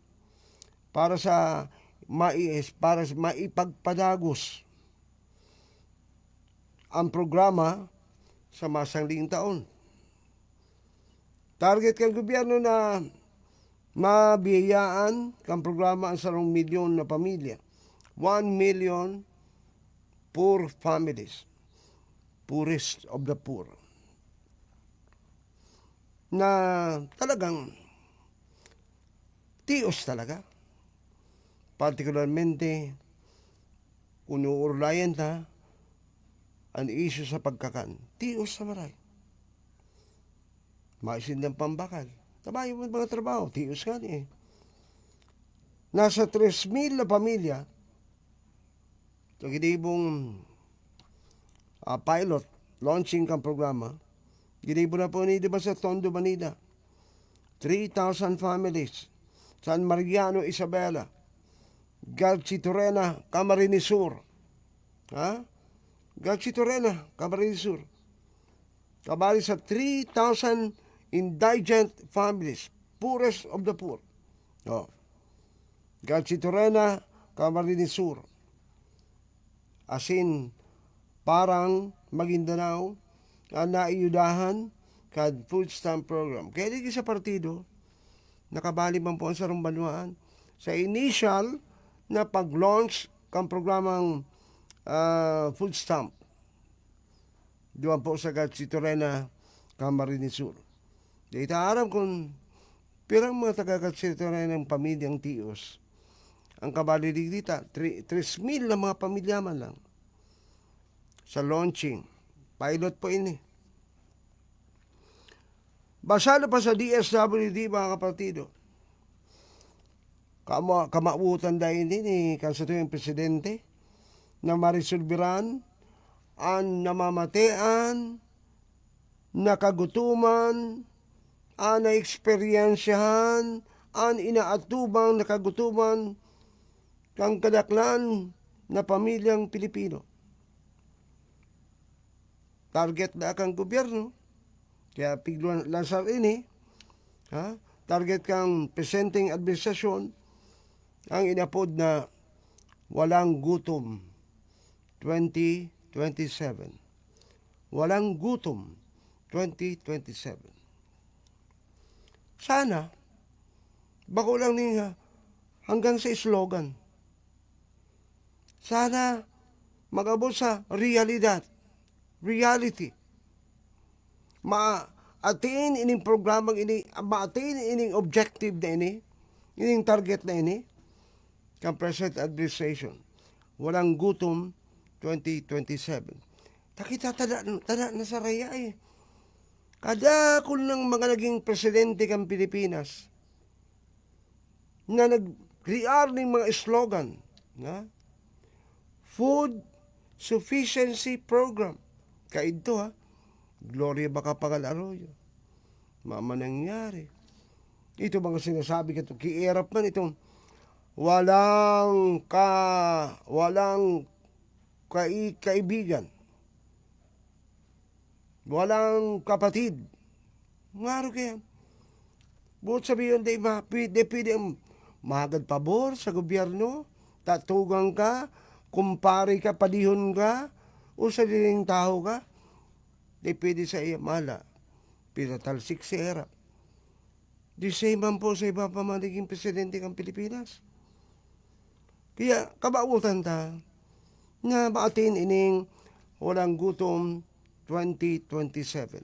para sa maipagpadagos ang programa sa masangling taon. Target kang gobyerno na mabiyayaan kang programa ang 1 milyon na pamilya. 1 million poor families. Poorest of the poor. Na talagang tios talaga. Particularmente, unuurlayan ta ang issue sa pagkakan. Tios sa maray. Maisin ng pambakal. Tabayo mo mga trabaho. Tios nga eh. Nasa 3,000 na pamilya, ito ginibong pilot launching kang programa, ginibo na po ni diba sa Tondo, Manila. 3,000 families. San Mariano, Isabela. Galchitorena, Camarines Sur. Ha? Galchitorena, Camarines Sur. Kabali sa 3,000 indigent families. Poorest of the poor. Oh. Galchitorena, Camarines Sur. Asin, parang Maguindanao, ang naiyudahan kad food stamp program. Kaya di sa partido, nakabali man po ang sarong banwaan sa initial na pag-launch kang programang food stamp. Doon po sa Gatchitorena, Camarines Sur. Di itaaram kung pirang mga taga-Gatchitorena ng pamilyang tios ang kabali dita, 3,000 na mga pamilya man lang sa launching. Pilot po ini. Basado pa sa DSWD mga kapatido. Kamautan dahil din ni kansatuyang presidente na marisulbiran ang namamatean, nakagutuman, ang naeksperyensyahan, ang inaatubang nakagutuman kang kadaklan na pamilyang Pilipino. Target na kang gobyerno, kaya pigluan lansar ini, ha? Target kang presenting administrasyon, ang inapod na walang gutom 2027. Walang gutom 2027. Sana, bako lang niya hanggang sa slogan. Sana mag-abot sa realidad. Reality. Ma-attain ining programang ini, ma-attain ining objective na ini, ining target na ini, kang present administration. Walang gutom 2027. Takita tada na sa raya eh. Kada kung ng mga naging presidente kang Pilipinas na nag-create ng mga slogan na Food Sufficiency Program. Kaito ha, Gloria Macapagal Arroyo. Mama nangyari. Ito mga sinasabi ko, kiirap man itong walang kaibigan. Walang kapatid. Ngaro kaya. Buot sabihin, di pwede magad pabor sa gobyerno, tatugang ka, kumpare ka, padihon ka, o sa dining tao ka, di pwede sa iya mala. Pinatalsik si Erap. Di same man po sa iba pa maniging presidente ng Pilipinas. Kaya kabautan ta na maatin ining walang gutom 2027.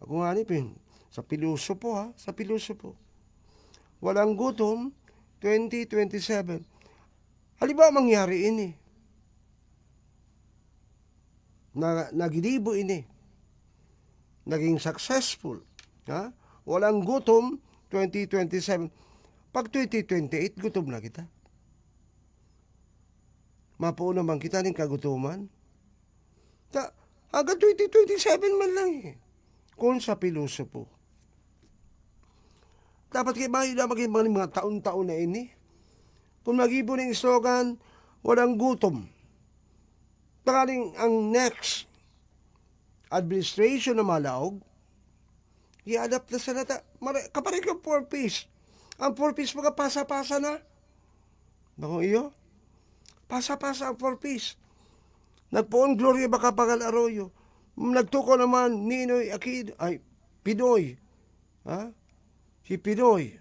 Ako nga nipin, sa pilosopo ha, sa pilosopo. Walang gutom 2027. Halimbawa mangyari ini. Nagilibo ini. Naging successful. Ha? Walang gutom 2027. Pag 2028, gutom na kita. Mapuo naman kita ng kagutuman. Hanggang 2027 man lang eh. Kung sa pilosopo. Dapat kayo na maging mga taon-taon na ini. Kung mag-ibo ng slogan, walang gutom. Takaling ang next administration na malaog, i-adapt na sa nata. Kaparin ka 4-piece. Ang 4-piece mga pasa-pasa na. Naku iyo? Pasa-pasa ang 4-piece. Nagpoon Gloria Macapagal Arroyo. Nagtuko naman Ninoy Aquino, ay, Pinoy. Ha? Si Pinoy.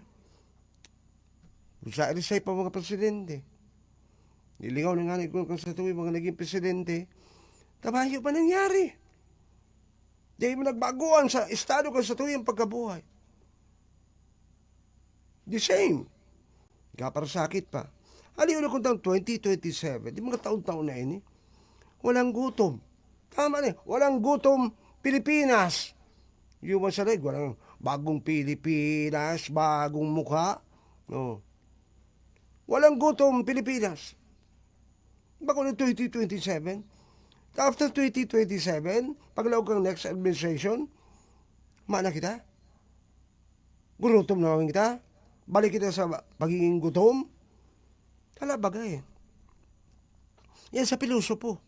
Sa Arisay pa mga presidente. Nilingaw na nga ni kung sa tuwi mga naging presidente. Tabayo pa nangyari. Di mo nagbaguan sa estado ka sa tuwi ang pagkabuhay. The same. Kaparasakit pa. Aliw na kung taong 2027, di mga taon-taon na ini, walang gutom. Tama na, walang gutom Pilipinas. Yung masalig, walang bagong Pilipinas, bagong mukha. No. Walang gutom Pilipinas. Bako na 2027, after 2027, paglaog kang next administration, mana kita? Gurutom naman kita? Balik kita sa pagiging gutom? Tala bagay. Yan sa pilosopo.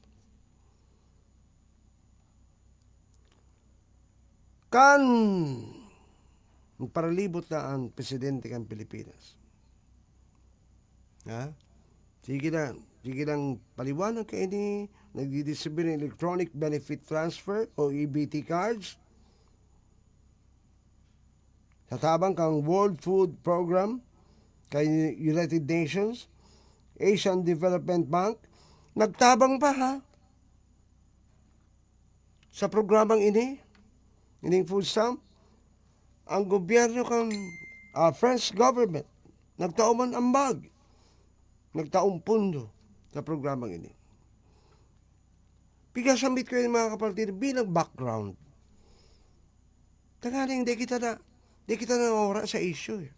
Kan paralibot na ang presidente ng Pilipinas. Ha? Sige lang paliwanag kayo ni nagdi-distribute ng Electronic Benefit Transfer o EBT cards. Sa tabang kang World Food Program kay United Nations, Asian Development Bank, nagtabang pa ha? Sa programang ining food stamp, ang gobyerno kang French government, nagtauman ambag, nagtaong pundo sa programang ini. Pigasambit ko yung mga kapatid bilang background. Tangaling di kita na ora sa issue.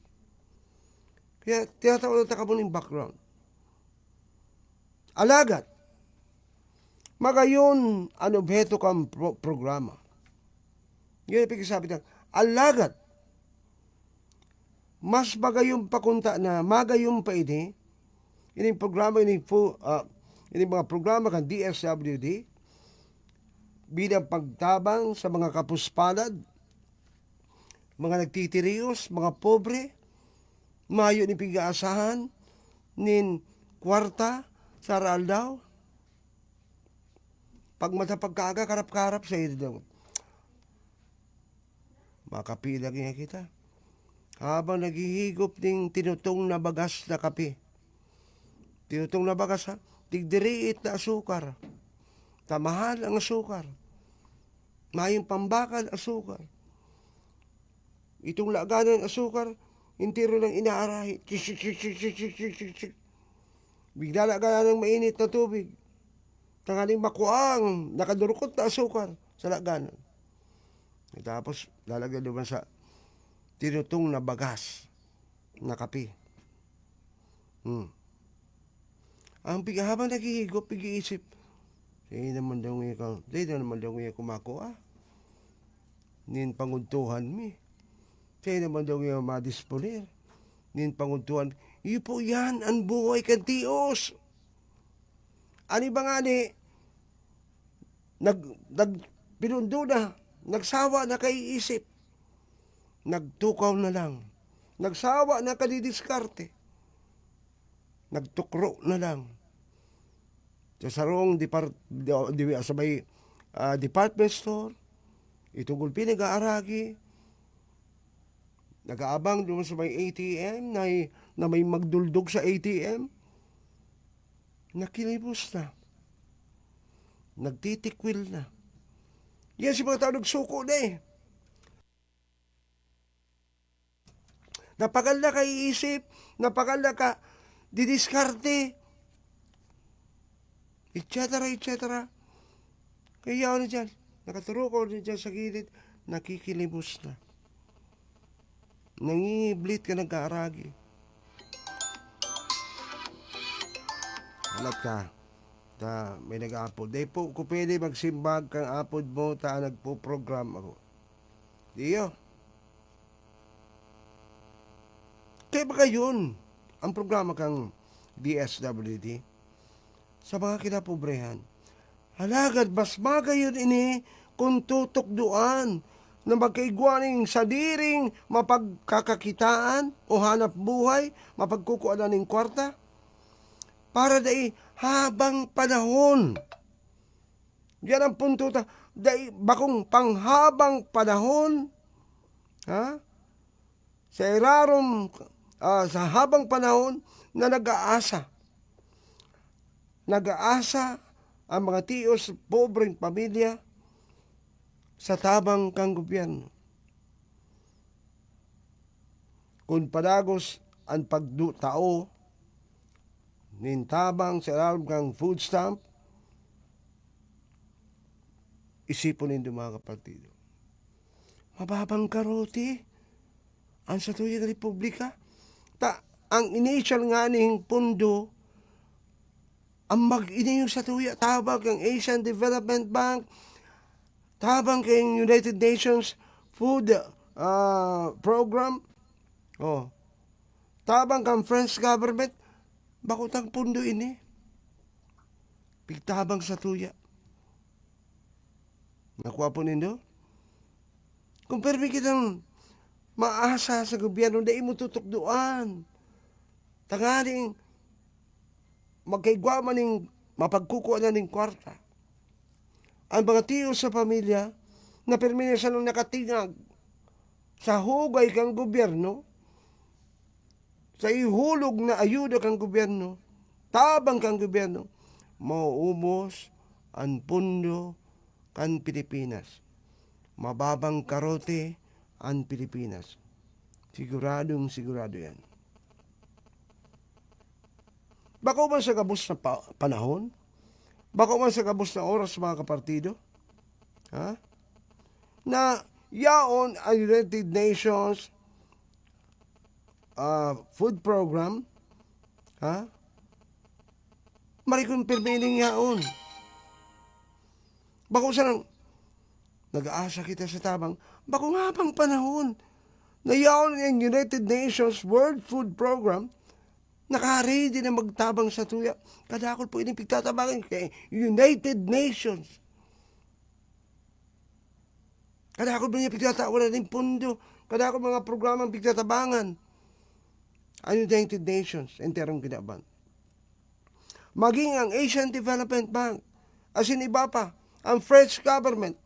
Kaya tinatawag na takabunin background. Alagat, magayon ang objeto kang programa. Yun ang pagkasabi na, alagat, mas magayong pakunta na magayong pa ini programa, ini mga programa kang DSWD, bilang pagtabang sa mga kapuspalad, mga nagtitirios, mga pobre, mayo ni pig-aasahan, nin kwarta, sa aral daw. Pag matapagkaga, karap-karap sa iyo daw. Makapilag niya kita. Habang naghihigop ng tinutong na bagas na kape. Tinutong na bagas ha, tigdiriit na asukar. Tamahal ang asukar. Mayong pambakal asukar. Itong laganan asukar, intiro lang inaarahi. Bigla laganan ng mainit na tubig. Tangaling makuang, nakadurukot na asukar sa laganan. Tapos lalagyan naman sa tinutong na bagas na kape. Ang habang naghihigop, pag-iisip, hindi naman daw ngayon kumakuha. Nin panguntuhan mi. Hindi naman daw ngayon madisponer. Nin panguntuhan. Ipo yan, ang buhay kan Diyos. Ani ba nga ni, pinundo na, nagsawa na kaiisip. Nagtukaw na lang. Nagsawa na kadidiskarte. Nagtukro na lang. Sa sarong department store, itong gulpi nag-aaragi, nag-aabang doon sa may ATM na may magduldog sa ATM, nakilibos na. Nagtitikwil na. Yan si mga tao nagsuko na eh. Napagal na ka iisip, napagal na ka didiskarte, etc. Kaya ako na dyan, nakaturo ko na dyan sa gilid, nakikilibos na. Nangingiblit ka nagkaaragi. Alat ka. May nag-aapod. Di po ko pwede magsimbag kang apod mo nagpo-program ako. Diyo. Kaya ba yun? Ang programa kang DSWD sa mga kinapobrehan. Halagad, mas magayon ini kung tutukduan na magkaigwaning sa diring mapagkakakitaan o hanap buhay, mapagkukuanan ng kwarta, para dai habang panahon. Yan ang punto bakong panghabang panahon, ha? Sa irarom, sa habang panahon na nag-aasa. Nag-aasa ang mga tiyos, pobreng pamilya, sa tabang kang gobyerno. Kung padagos ang pagdutao, nintabang sa irarom kang food stamp, isipon nindo mga kapatido. Mababang karote ang sa tuyang republika. Ang initial nga ning pundo, ang mag-iniyo sa tuya, tabang kang Asian Development Bank, tabang kang United Nations Food Program, tabang kang French government, bakutang pundo ini. Pigtabang sa tuya. Nakuha po nindo? Kung permi kitang maasa sa gobyerno, dahil mo tutukduan. Tangaling magkaigwa man ng mapagkukuha na ng kwarta. Ang mga tiyo sa pamilya na permi na siya nung nakatingag sa hugay kang gobyerno, sa ihulog na ayuda kang gobyerno, tabang kang gobyerno, mauubos ang pundo kan Pilipinas. Mababang karote ang Pilipinas. Siguradong sigurado yan. Bako man sa kabus na panahon? Bako man sa kabus na oras mga kapartido? Ha? Na yaon ang United Nations food program, ha? Marikong permining yaon. Bako sa nang nag-aasa kita sa tabang, bako nga pang panahon na yaon ang United Nations World Food Program, naka-ready na magtabang sa tuya. Kadakol po ining pigtatabangin kay United Nations. Kadakol po niya pigtatawanan ng pundo. Kadakol mga programang pigtatabangan. Ang United Nations, enterong kinaban. Maging ang Asian Development Bank, asin iba pa, ang French government.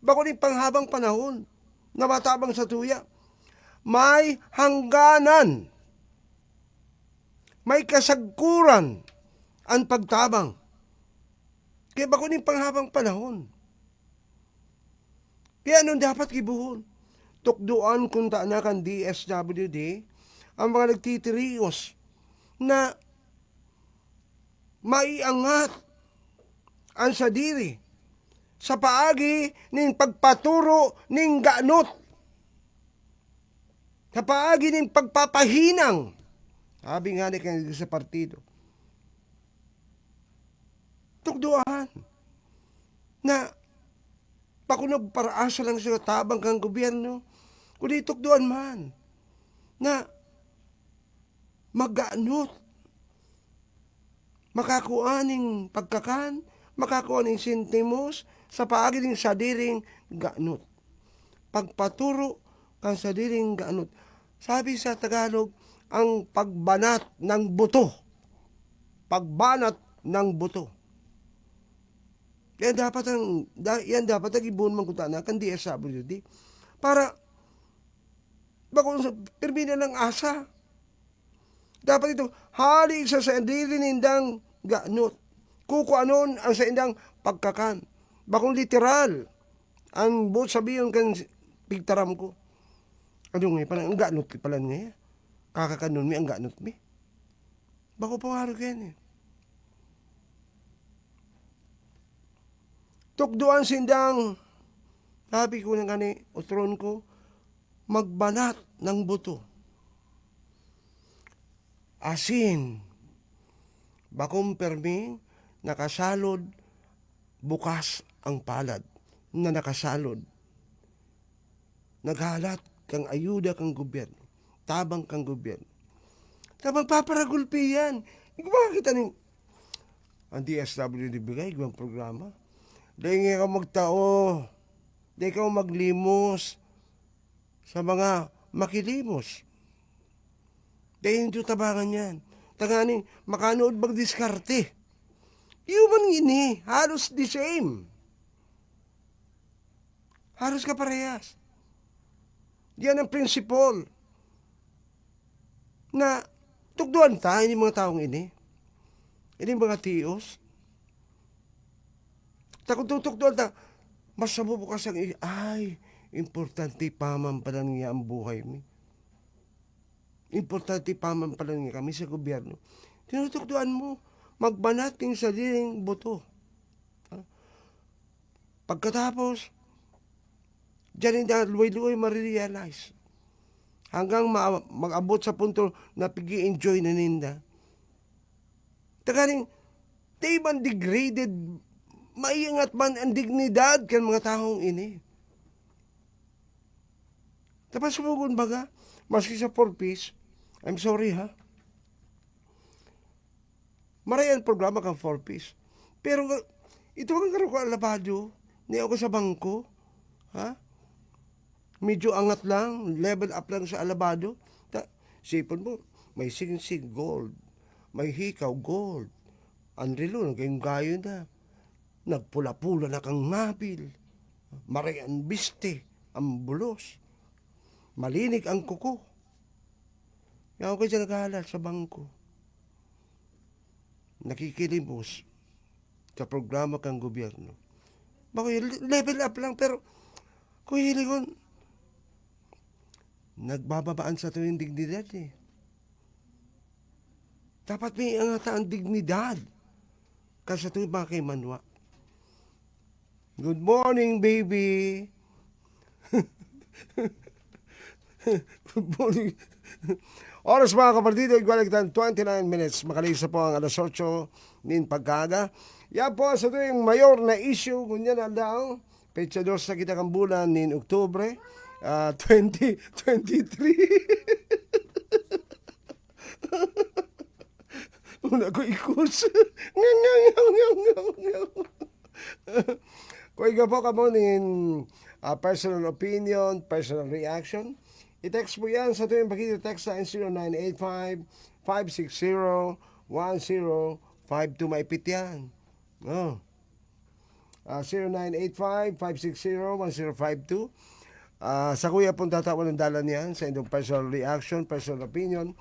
Bako din panghabang panahon na matabang sa tuya. May hangganan. May kasagkuran ang pagtabang. Kaya bako din panghabang panahon. Kaya anong dapat kibuhon? Tukduan kung taanakan DSWD ang mga nagtitirios na maiangat ang sadiri sa paagi ning pagpaturo ning ganot, sa paagi ning pagpapahinang, sabi nga ni kayo sa partido. Tukduan na pakunog paraasa lang sa tabang kang gobyerno, kundi tukduan man na magganot, makakuaning pagkakan, makakuaning sintimos sa paagi ng sadiring ganot. Pagpaturo kang sadiring ganot. Sabi sa Tagalog, ang pagbanat ng buto. Pagbanat ng buto. Yan dapat ang ibuon man kuta na kan DSWD para bako permina ng asa. Dapat ito hali sa sandiri nindang ganot. Kuko anon ang sa indang pagkakan. Bakong literal ang buot sabihin kan pigtaram ko. Ano nga pala ang ganot pala nga. Kakakanon mi ang ganot mi. Bako pangaro ken eh. Tukduan sindang, sabi ko na gani, utron ko, magbanat ng buto. Asin, bakong permi, nakasalod, bukas ang palad na nakasalod. Naghalat kang ayuda kang gobyerno, tabang kang gobyerno. Tabang paparagulpi yan. Hindi ko makakita ng ang DSWD bigay, ibang programa. Dahil nga ka magtao, dahil ka maglimos sa mga makilimos. Dahil hindi tabangan yan. Tanganing, makanood magdiskarte. Human ini, halos the same. Halos kaparehas. Yan ang principle na tugduan tayo ng mga taong ini. Ini mga tiyos. Kung tutugduan ta, mas nabubukas ang ay, importante pamampalan niya ang buhay mo. Importante pamampalan niya kami sa gobyerno. Tinutugduan mo, magbanat ng sariling boto. Pagkatapos, dyan hindi luway-luway marirealize. Hanggang mag-abot sa punto na pigi-enjoy na ninda. Tagaling, di man degraded, maiangat man ang dignidad kan mga taong ini. Tapos sumugon baga, maski sa 4-piece, I'm sorry ha. Marayan programa kang 4-piece. Pero ito ang karoon ko alabado, niya ako sa bangko, ha? Medyo angat lang, level up lang sa alabado. Sipon mo, may singsig gold, may hikaw gold. Andrilo, naging gayo na. Nagpula-pula na kang ngabil. Marayan biste, ang bulos. Malinig ang kuko. Yan ako dyan naghahalal sa bangko. Nakikilimos sa programa kang gobyerno. Bako level up lang, pero kung hiling ko, nagbababaan sa tuwing dignidad eh. Dapat may angata ang dignidad kasi sa tuwing mga kay Manwa. Good morning, baby. Good morning. Oras mga kapartido, igualigtan 29 minutes. Makalisa po ang alas 8 nin pagkaga. Yan po sa tuwing mayor na issue, kunyan na daw, petsa 2 sa kita kang bulan nin Oktubre, 2023. Una ko ikus. Kung ikaw po ka mo nin personal opinion, personal reaction, i-text mo yan sa tuwing pagkita-text sa 0985-560-1052. Maipit yan. Oh. 0985-560-1052. Sa kuya pong tatawan ng dalan yan sa inyong personal reaction, personal opinion.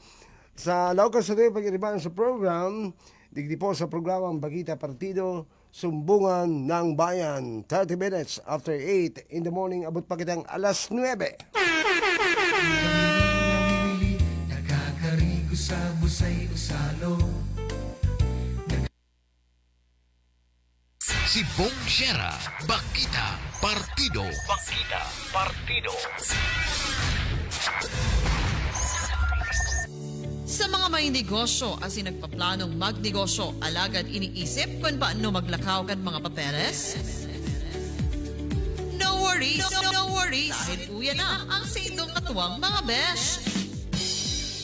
Sa laukas sa tuwing pag-iriban sa program, digdi po sa programang Bagita Partido, Sumbungan ng Bayan, 30 minutes after 8 in the morning, abot pa kitang alas 9. Namimili, nakakarigo sa busay usalo. Si Bong Sierra, Bakita Partido. Bakita Partido. Sa mga may negosyo as in nagpaplanong magnegosyo, alagad iniisip kung paano maglakaw kan mga papeles? No worries, no worries. Dahil kuya na ang sa indong katuwang mga besh.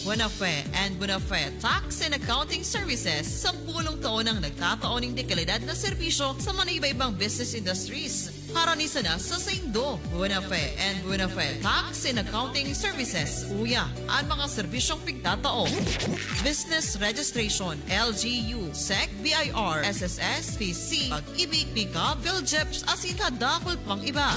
Buenafe and Buenafe Tax and Accounting Services, 10 taon ang nagtataoning dekalidad na serbisyo sa mga iba-ibang business industries. Haranisa na sa Saindo. Buenafe and Buenafe Tax and Accounting Services. Uya, ang mga serbisyong pigtatao. Business Registration, LGU, SEC, BIR, SSS, PC, Pag-ibig, PICA, PhilJeps, asin kadakol pang iba.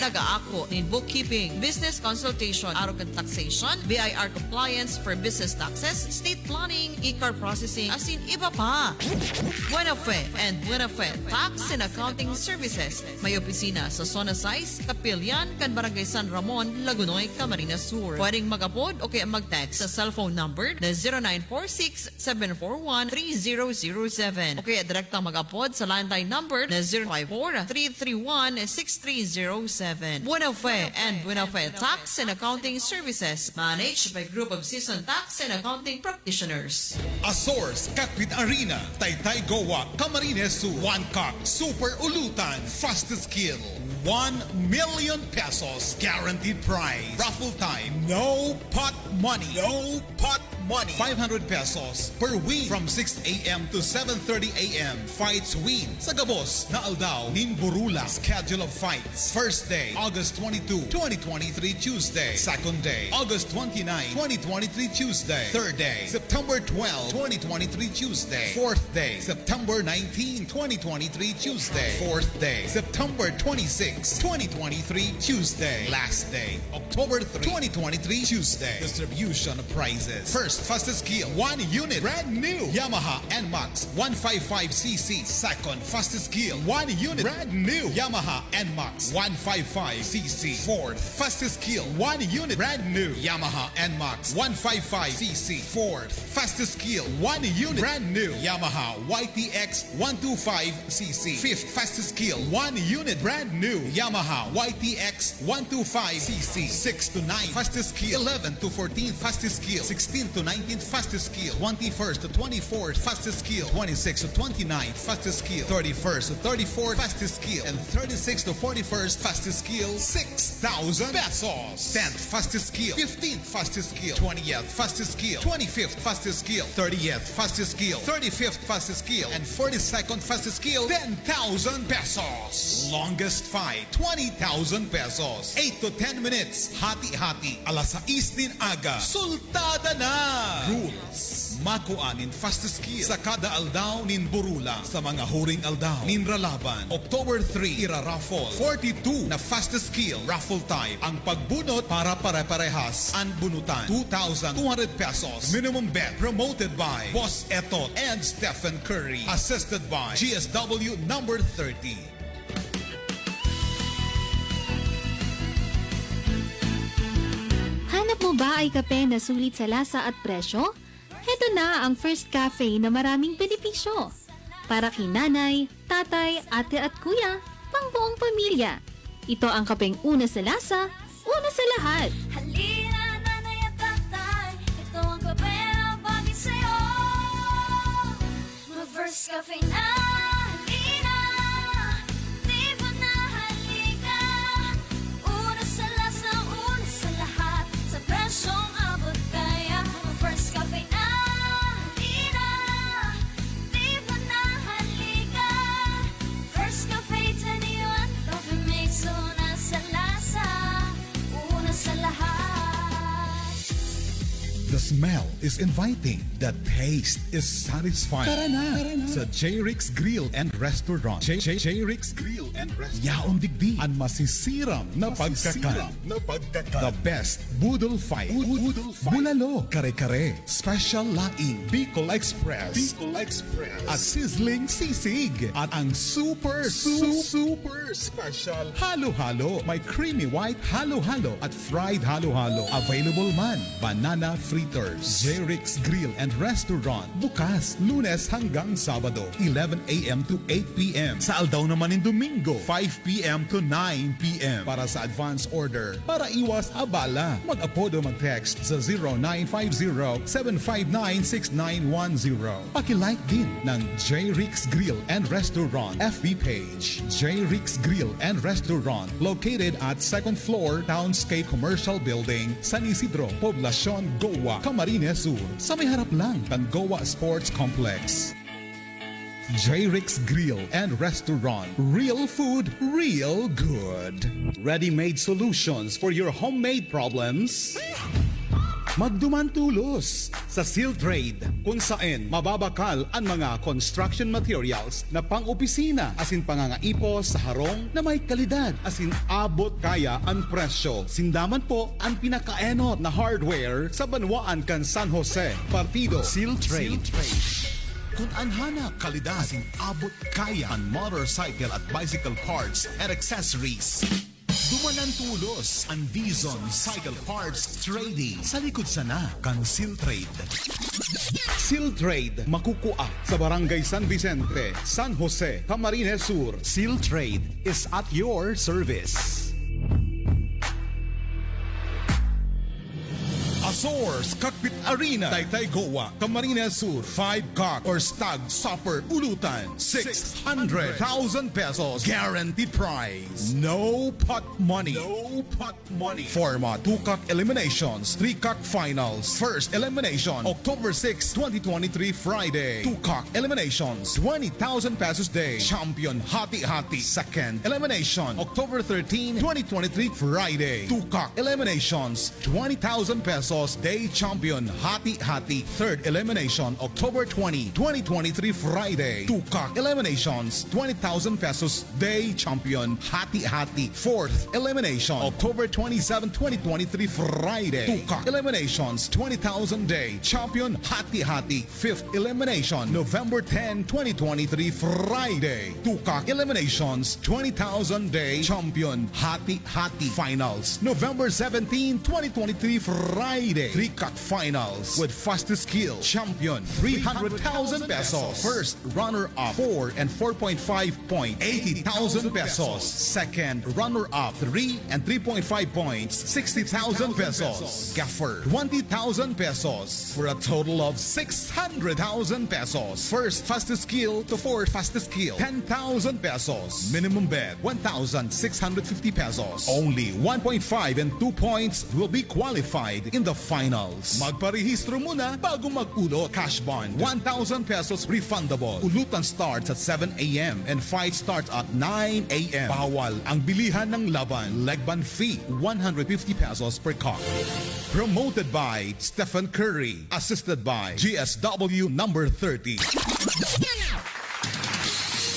Nag-aako in bookkeeping, business consultation, arrogant taxation, BIR compliance for business taxes, state planning, e-car processing, asin iba pa. Buenafe and Buenafe Tax and Accounting Services. May opisina sa Zona 6, Kapilyan, kan Barangay San Ramon, Lagunoy, Camarines Sur. Pwedeng mag-upload o kaya mag-text sa cellphone number na 0946-741-3007 o kaya direktang mag-upload sa landline number na 054-331-6307. Buenafe and Buenafe Tax and Accounting Services, managed by Group of Seasoned Tax and Accounting Practitioners. Azores, Kakbit Arena, Taytay Goa, Camarines Sur, One Cock, Super Ulutan, Fastest Kill, 1 million pesos, guaranteed prize, raffle time, no pot money, no pot money. 500 pesos per win from 6 a.m. to 7:30 a.m. Fights win. Sa Gabos na Aldao, Ninburula. Schedule of fights. First day, August 22, 2023 Tuesday. Second day, August 29, 2023 Tuesday. Third day, September 12, 2023 Tuesday. Fourth day, September 19, 2023 Tuesday. Fourth day, September 26, 2023 Tuesday. Last day, October 3, 2023 Tuesday. Distribution of prizes. First, fastest skill, 1 unit, brand new Yamaha NMAX 155cc. Second, fastest skill, 1 unit, brand new Yamaha NMAX 155cc. Fourth, fastest skill, 1 unit, brand new Yamaha NMAX 155cc. Fourth, fastest skill, 1 unit, brand new Yamaha YTX 125cc. Fifth, fastest skill, 1 unit, brand new Yamaha YTX 125cc. 6 to 9, fastest skill. 11 to 14, fastest skill. 16 to 19, fastest skill. 21st to 24th, fastest skill. 26 to 29, fastest skill. 31st to 34th, fastest skill. And 36 to 41st, fastest skill. 6,000 pesos. 10th, fastest skill. 15th, fastest skill. 20th, fastest skill. 25th, fastest skill. 30th, fastest skill. 35th, fastest skill. And 42nd, fastest skill. 10,000 pesos. Longest fight, 20,000 pesos. 8 to 10 minutes, hati-hati. Alas 6 din aga, sultada na! Rules: makuanin fastest skill sa kada aldaw nin burula sa mga huring aldaw nin ralaban. October 3, ira-raffle 42 na fastest skill raffle type. Ang pagbunot para pare-parehas. Ang bunutan, 2,200 pesos. Minimum bet. Promoted by Boss Etot and Stephen Curry. Assisted by GSW number 30. Hanap mo ba ay kape na sulit sa lasa at presyo? Heto na ang First Cafe na maraming benepisyo. Para kinanay, tatay, ate at kuya, pang buong pamilya. Ito ang kapeng una sa lasa, una sa lahat. Halina, nanay at tatay, ito ang kape na bagay sa'yo. Mag-First Cafe na, halina, di ba na halika? Una sa lasa, una sa lahat, sa presyong abot kaya. Mag-First Cafe na, halina, di ba na halika? First Cafe, 21, coffee makes una sa lasa, una sa lahat. The smell is inviting. The taste is satisfying. Tara na! Sa J-Rix Grill and Restaurant. J-Rix Grill and Restaurant. Yaong digdi. Ang masisiram na pagkakan. The best Budol Fight. Bulalo. Kare-kare. Special Laing. Bicol Express. At Sizzling Sisig. At ang super special Halo-Halo. May creamy white halo-halo at fried halo-halo. Available man. Banana fritters. J-Rix Grill and Restaurant. Bukas, Lunes hanggang Sabado, 11 a.m. to 8 p.m. Sa Aldao naman in Domingo, 5 p.m. to 9 p.m. Para sa advance order, para iwas abala, mag-apodo mag-text sa 0950-759-6910. Paki-like din ng J-Rix Grill and Restaurant FB page. J-Rix Grill and Restaurant, located at 2nd floor, Townscape Commercial Building, San Isidro, Poblacion, Goa, Camarines Sur. Sa may harap lang ng Goa Sports Complex. J-Rix Grill and Restaurant. Real food, real good. Ready-made solutions for your homemade problems? Magduman tulos sa Seal Trade, kung saan mababakal ang mga construction materials na pang-opisina asin pangangaipo sa harong na may kalidad asin abot kaya ang presyo. Sindaman po ang pinakaenot na hardware sa Banwaan kan San Jose. Partido Seal Trade. Kung anhana kalidad asin abot kaya ang motorcycle at bicycle parts and accessories. Dumanan tulos ang Dizon Cycle Parts Trading sa likod sana kan Seal Trade. Seal Trade makukua sa Barangay San Vicente, San Jose, Camarines Sur. Seal Trade is at your service. Source Cockpit Arena, Taytay Goa, Camarines Sur, 5 cock or stag supper ulutan, 600,000 pesos guaranteed prize. No pot money. No pot money. Format 2 cock eliminations, 3 cock finals. First elimination October 6, 2023 Friday. 2 cock eliminations, 20,000 pesos day. Champion hati-hati. Second elimination October 13, 2023 Friday. 2 cock eliminations, 20,000 pesos day. Champion hati-hati. Third elimination October 20, 2023 Friday. 2 cock eliminations, 20,000 pesos day. Champion hati-hati. Fourth elimination October 27, 2023 Friday. 2 cock eliminations, 20,000 day. Champion hati-hati. Fifth elimination November 10, 2023 Friday. 2 cock eliminations, 20,000 day. Champion hati-hati. Finals November 17, 2023 Friday. 3 cock finals with fastest kill. Champion 300,000 pesos. First runner-up 4 and 4.5 points, 80,000 pesos. Second runner-up 3 and 3.5 points, 60,000 pesos. Gaffer 20,000 pesos for a total of 600,000 pesos. First fastest kill to fourth fastest kill, 10,000 pesos. Minimum bet 1,650 pesos. Only 1.5 and 2 points will be qualified in the finals. Magparehistro muna bago mag-ulot. Cash bond 1,000 pesos refundable. Ulutan starts at 7 a.m. and fight starts at 9 a.m. Bawal ang bilihan ng laban. Leg ban fee 150 pesos per cock. Promoted by Stephen Curry. Assisted by GSW number 30.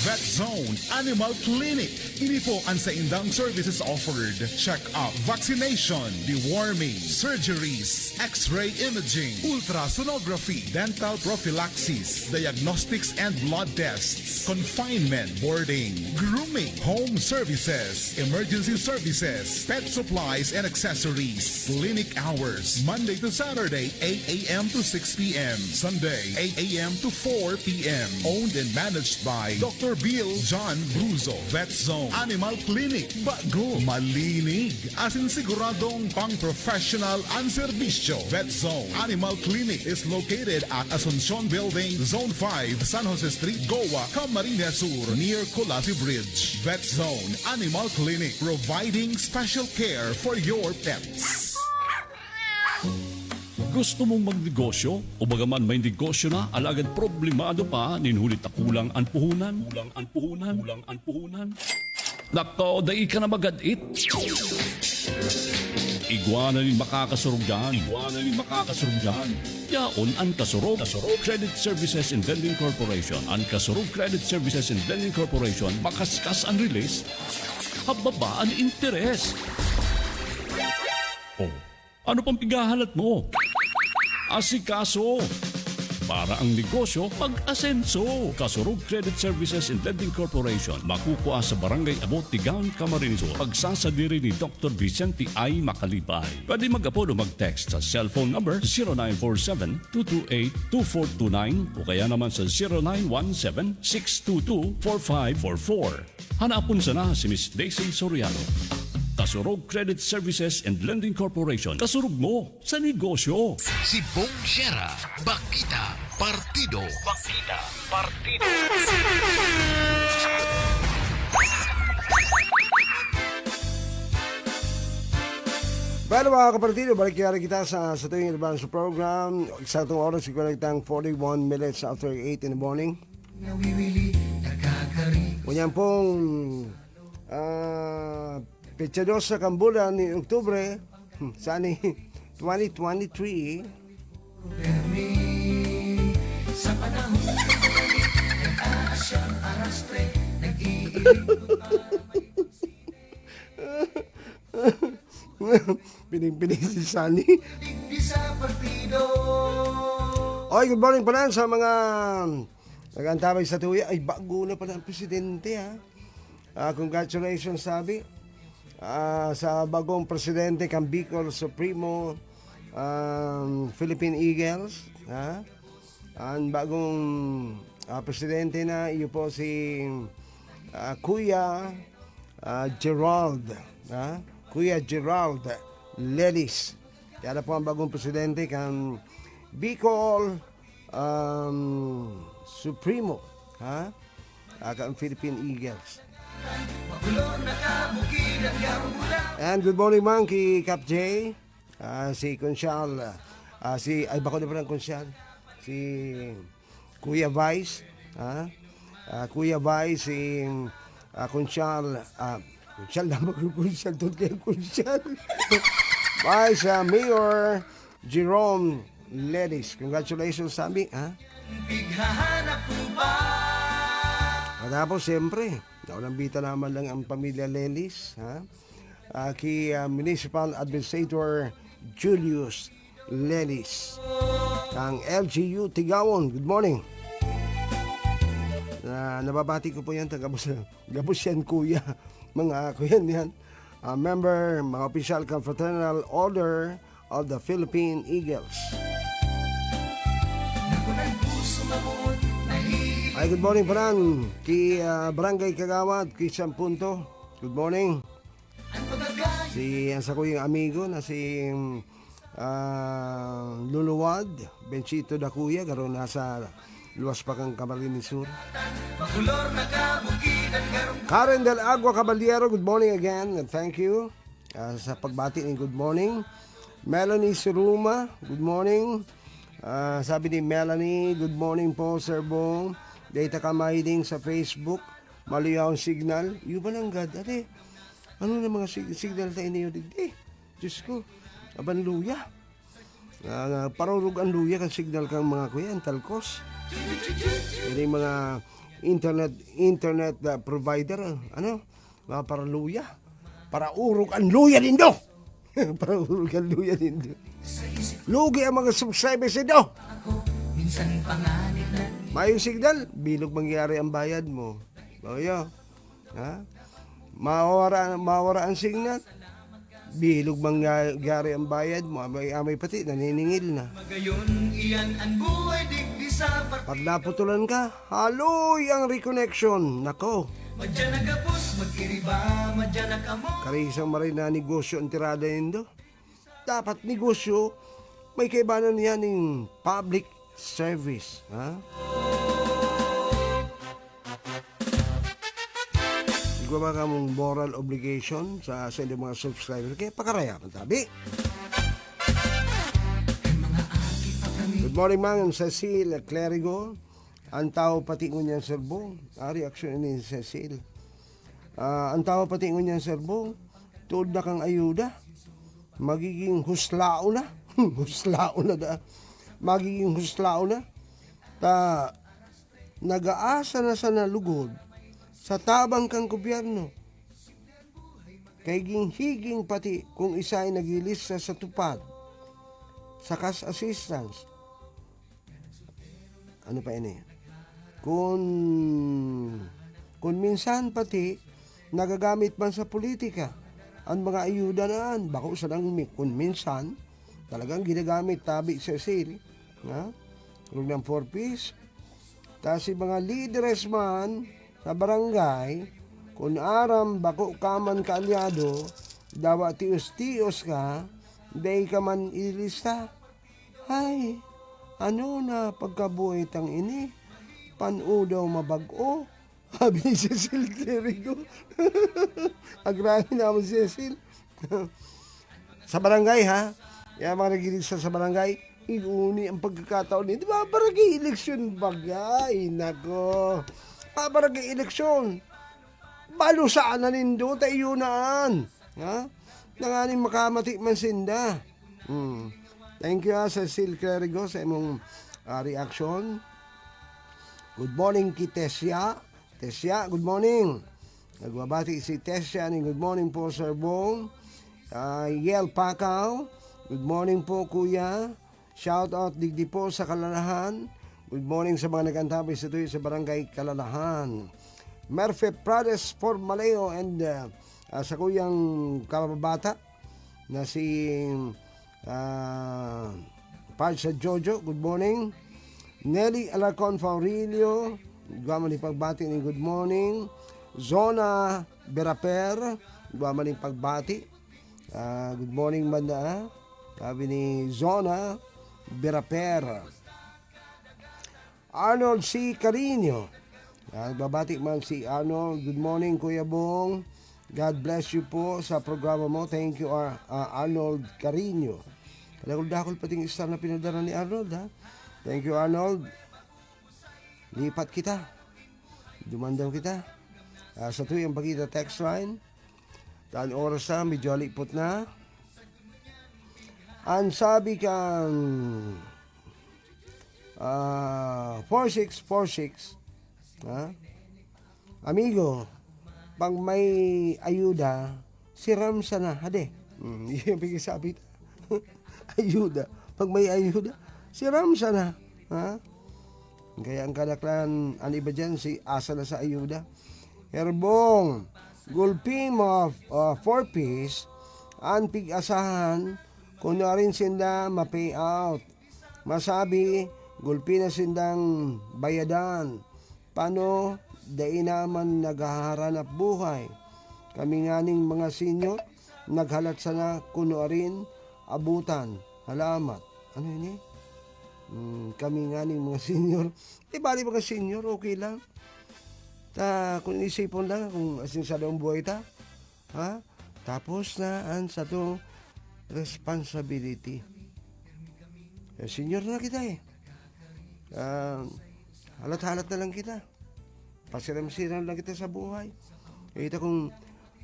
Vet Zone Animal Clinic. Ini po ang sa indang services offered. Check-up, vaccination, deworming, surgeries, x-ray imaging, ultrasonography, dental prophylaxis, diagnostics and blood tests, confinement, boarding, grooming, home services, emergency services, pet supplies and accessories. Clinic hours, Monday to Saturday, 8 a.m. to 6 p.m. Sunday, 8 a.m. to 4 p.m. Owned and managed by Dr. Bill John Bruzo. Vet Zone Animal Clinic. Bago, malinig, asin siguradong pang-professional ang serbisyo. Vet Zone Animal Clinic is located at Asuncion Building, Zone 5, San Jose Street, Goa, Camarines Sur, near Colasi Bridge. Vet Zone Animal Clinic, providing special care for your pets. Gusto mong magnegosyo? O bagaman may negosyo na, alagad problemado pa, ninhulit na kulang ang puhunan? Kulang ang puhunan? Nako, dahi ka na magadit. Iguana rin makakasurog dyan. Yaon ang Kasurog. Kasurog Credit Services and Lending Corporation. Ang Kasurog Credit Services and Lending Corporation, makaskas ang release, hababa ang interes. Oh, ano pang pigahalat mo? Asikaso. Para ang negosyo, pag-asenso. Kasurog Credit Services and Lending Corporation. Makukuha sa Barangay Abot, Tigaon, Camarines Sur. Pagsasadiri ni Dr. Vicente I. Macalibay. Pwede mag-upload o mag-text sa cellphone number 0947-228-2429 o kaya naman sa 0917-622-4544. Hanapon sana si Miss Daisy Soriano. Kasurog Credit Services and Lending Corporation. Kasurog mo sa negosyo. Si Bong Sierra, Bakita Partido. Pero mga kapartido, balik kaya kita sa tuwing advance program. Eksakong oras, ikulang 41 minutes after 8 in the morning. Kunyan pong petsa 2 sa kambulan ni Oktubre, sani 2023. Sa panahon nag-aasyang arastre, Pining-pining si Sunny. Hindi sa partido. Okay, good morning pala sa mga nag-antabay sa tuya. Ay, bago na pala ang presidente, ha? Congratulations, sabi. Sa bagong presidente kang Bicol Supremo Philippine Eagles, ha? Ang bagong presidente na iyo po si Kuya Gerald, ha? Kuya Gerald Lelis Yan na po ang bagong presidente kan Bicol Supremo, ha? Kan Philippine Eagles. And good morning man kay Cap J, si Consyal, bako na pa ng Consyal, si Kuya Vice, Kuya Vice, si Consyal, Consyal na mag-Consyal, doon kayo Consyal. Vice Mayor Jerome Ledis, congratulations sa amin, ha? Tapos siyempre, naunambita naman lang ang pamilya Lelis, ha? Kay Municipal Administrator Julius Lelis, ang LGU Tigawon. Good morning. Nababati ko po yan, Gabos yan kuya, mga kuyan yan. Member, mga official Confraternal Order of the Philippine Eagles. Ay, good morning paran kay Barangay Kagawad, kay Sampunto. Good morning. Sa ko yung amigo na si Luluwad, Benchito da Kuya, garo nasa luwas pa kang Camarines Sur. Karen Del Agua Caballero, good morning again and thank you sa pagbati ng good morning. Melanie Suruma, good morning. Sabi ni Melanie, good morning po Sir Bong. Data ka mahiling sa Facebook, maliyaw ang signal. Iyo ba lang God? Ano na mga signal tayo niyo digdi? Diyos ko, aban luya. Parurug ang luya kan signal kang mga kuya, ang talkos. Yan yung mga internet provider, mga paraluya. Para urog ang luya nindo. Para urog ang luya nindo. Lugi ang mga subscribers nindo. Mayong signal, bilog mangyari ang bayad mo. Bayo, ha? Mawara ang signal, bilog mangyari ang bayad mo. Amay pati, naniningil na. Pag naputulan ka, haloy ang reconnection. Nako. Karisang maray na negosyo ang tirada nindo. Dapat negosyo, may kaibanan yan ng public service, ha? Ikaw ba ka mong moral obligation sa inyong mga subscriber? Kaya pakarayapan tabi. Good morning, Mang Cecil Clerigo. Ang tao patingon niyan, Sir Bong. Reaction ni Cecil. Ang tao patingon niyan, Sir Bong. Tuod na kang ayuda. Magiging huslao na. Huslao na da. Magiging huslao na. Nag-aasa na sa nalugod sa tabang kang gobyerno. Kay higing pati kung isa ay nagilista sa tupad sa cash assistance. Ano pa ini? Kung minsan pati nagagamit man sa politika ang mga ayuda naan, bako sa lang kung minsan talagang ginagamit tabi sa sale, ha? Huwag ng 4-piece. Tapos si mga leaders man sa barangay, kung aram bako ka man kaalyado, dawa tios-tios ka, day ka man ilista. Ay, ano na pagkabuhay tang ini? Panu daw mabago. Sabi ni Cecil Clerigo. Agrahin naman si Cecil. Sa barangay, ha? Yan mga nagilista sa barangay, iuni ang pagkakataon nito. Barangay eleksyon bagay. Nako. Barangay eleksyon. Balo saan na nindo tayo naan. Ha? Nanganing makamati man sinda. Thank you, Cecil Clerigo, sa imong reaction. Good morning kay Tessia. Tessia, good morning. Nagbabati si Tessia ni good morning po, Sir Bong. Yel Pakaw, good morning po, Kuya. Shout out digdi po sa Kalalahan. Good morning sa mga nag-antabay sa tuyo sa Barangay Kalalahan. Merfe Prades for Maleo and sa kuyang kababata na si Parsa Jojo, good morning. Nelly Alarcon Faurilio, gaman ni pagbati ni good morning. Zona Beraper, gaman ni pagbati. Good morning, Manda. Sabi ni Zona Beraper. Arnold C. Carino. Nagbabati man si Arnold. Good morning, Kuya Bong. God bless you po sa programa mo. Thank you, Arnold Carino. Kalakul-dakol pating star na pinadala ni Arnold, ha? Thank you, Arnold. Lipat kita. Dumandam kita. Sa tuwing Bagita text line. Taan oras na, medyo alipot na. Ang sabi kang 4646, ha? Amigo, pag may ayuda, siram sana, hade. Yung bigay sabi. Ayuda. Pag may ayuda, siram sana, ha? Kaya ang kadaklan, ang iba dyan, si asa na sa ayuda. Herbong, gulpi mo 4-piece, ang pig-asahan, kung na rin sinda ma-pay out. Masabi, gulpi na sindang bayadan. Paano, dai naman naghaharanap buhay. Kami nganing mga senior, naghalat sana kuno rin abutan. Halamat. Ano yun eh? Kami nganing mga senior. Bali mga senior, okay lang. Kung isipon lang, kung asin sa daong buhay ta, ha? Tapos na ang sa to responsibility. Senior na kita eh. Halat-halat na lang kita. Pasiram-siram lang kita sa buhay. Ito kung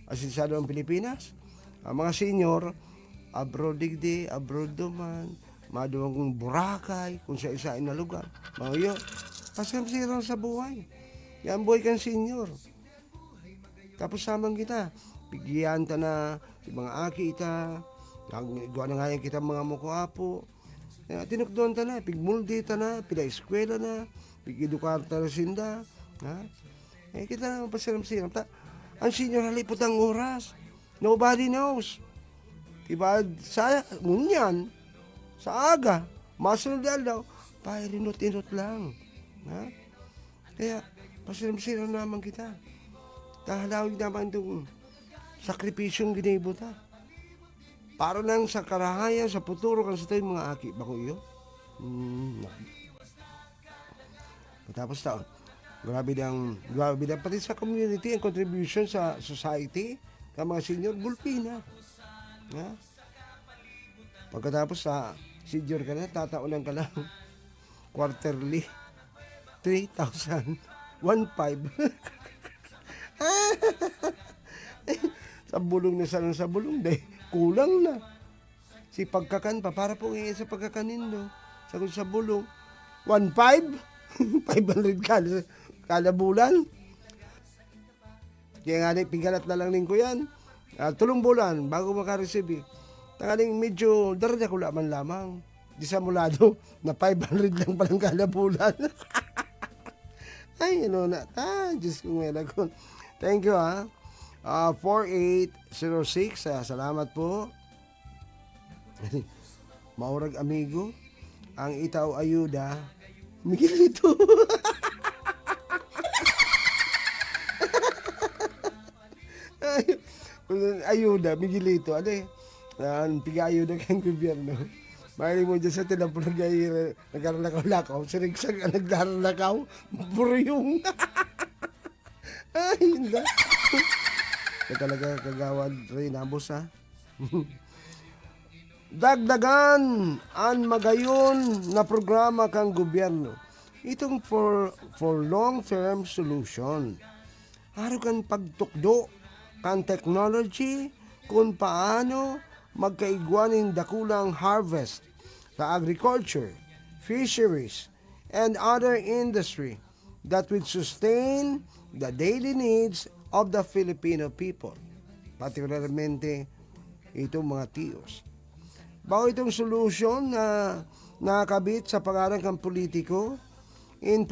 asinsado ang Pilipinas, ang mga senior, abroad digdi, abroad duman, maduwang kong Boracay, kung sa isa na lugar. Mga yun, pasiram-siram sa buhay. Yan buhay kang senior. Tapos samang kita, bigyan ta na, mga aki ita, gawa na nga yan kita mga mukuapo. Tinukdoon ta na, pigmuldi ta na, pila-eskwela na, pig-edukar ta na sinda. Ha? Kita na pasiram-siram. Ang senior halipot ang oras. Nobody knows. Diba, sa ngunyan, sa aga, masunod daw, pairinot-inot lang. Ha? Kaya, pasiram-siram naman kita. Tahalawig naman itong sakripisyong ginibot ha. Para lang sa karahayan, sa futuro kan sa tayo mga aki. Bako iyo? Tapos taon. Grabe na pati sa community ang contribution sa society. Ka mga senior, gulpi na. Ha? Pagkatapos sa senior ka na, tataunan ka lang. Quarterly. 3,000. 1,500. Sa bulong na sana sa bulong dahil kulang na. Si pagkakan pa, para po sa pagkakanin do. Sa bulong, 1,500? 500 kada bulan. Kaya nga pigalat na lang ko yan. Tulong bulan, bago makareceive. Tangaling medyo darada ko laman lamang. Di sa mulado, na 500 lang palang kada bulan. Ay, ano na. Diyos ko ngayon ako. Thank you, ha. 4806, salamat po. Maurag amigo, ang itaw ayuda, Miguelito. Ayuda, Miguelito. Ano eh? Piga-ayuda kang gobyerno. Mahilig mo dyan sa tinapon nagkaroon-lakaw-lakaw. Sirigsag ang nagkaroon-lakaw. Buryong. Ay, hindi. Talaga kagawad rin, abos ha. Dagdagan ang magayon na programa kang gobyerno. Itong for long-term solution. Araw kang pagtukdo kan technology kung paano magkaigwanin dakulang harvest sa agriculture, fisheries, and other industry that will sustain the daily needs of the Filipino people, particularmente itong mga tiyos. Bago itong solusyon na nakakabit sa pangarang kang politiko in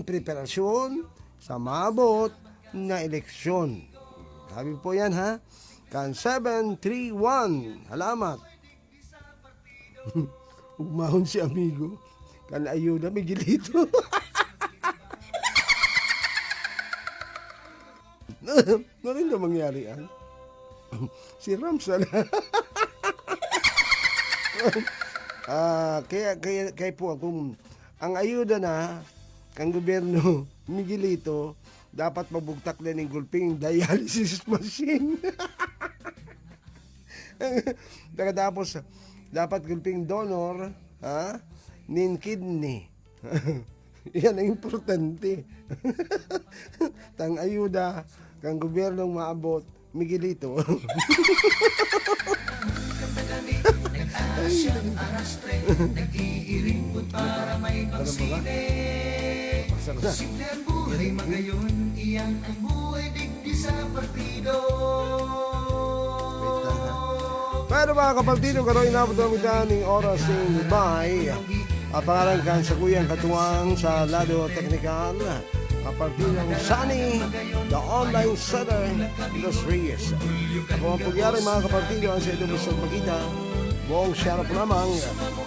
preparasyon sa maabot na eleksyon. Sabi po yan ha, kan 731, halamat. Umahon si amigo, kan ayuda, Miguelito. Ano rin na mangyari yan? Si Ramsal. Kaya po kung ang ayuda na kang gobyerno Miguelito, dapat mabugtak na ng gulping dialysis machine. Tapos, dapat gulping donor, nin kidney. Yan ang importante. Tang ayuda kang gobyernong maabot Miguelito. Nag-iiringkot para may pagsine. Simple ang buhay magayon, iyan ang buhay digdi sa partido. Pero mga kapaltino, karoon inabot ang ng oras ng Dubai. Pangalan kan sa kuyang katuwang sa lado teknikal. Kapaltinong Sunny, the online setter, Los Reyes. Ako ang pagyari mga kapaltino ang sa ito sa magkita. Buong syarap lamang.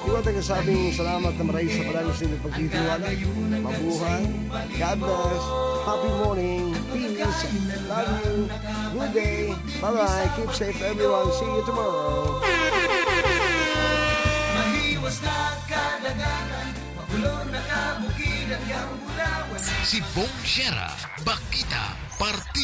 Iwan tayo sabing salamat na maray sa palagi sa inyong pagtitiwala. Mabuhay. God bless. Happy morning. Peace. Love you. Good day. Bye-bye. Keep safe everyone. See you tomorrow. Mahiwas na kadaganan, magulo na kabukid at yung bulawan. Si Bong Sierra, Bakita, Partido.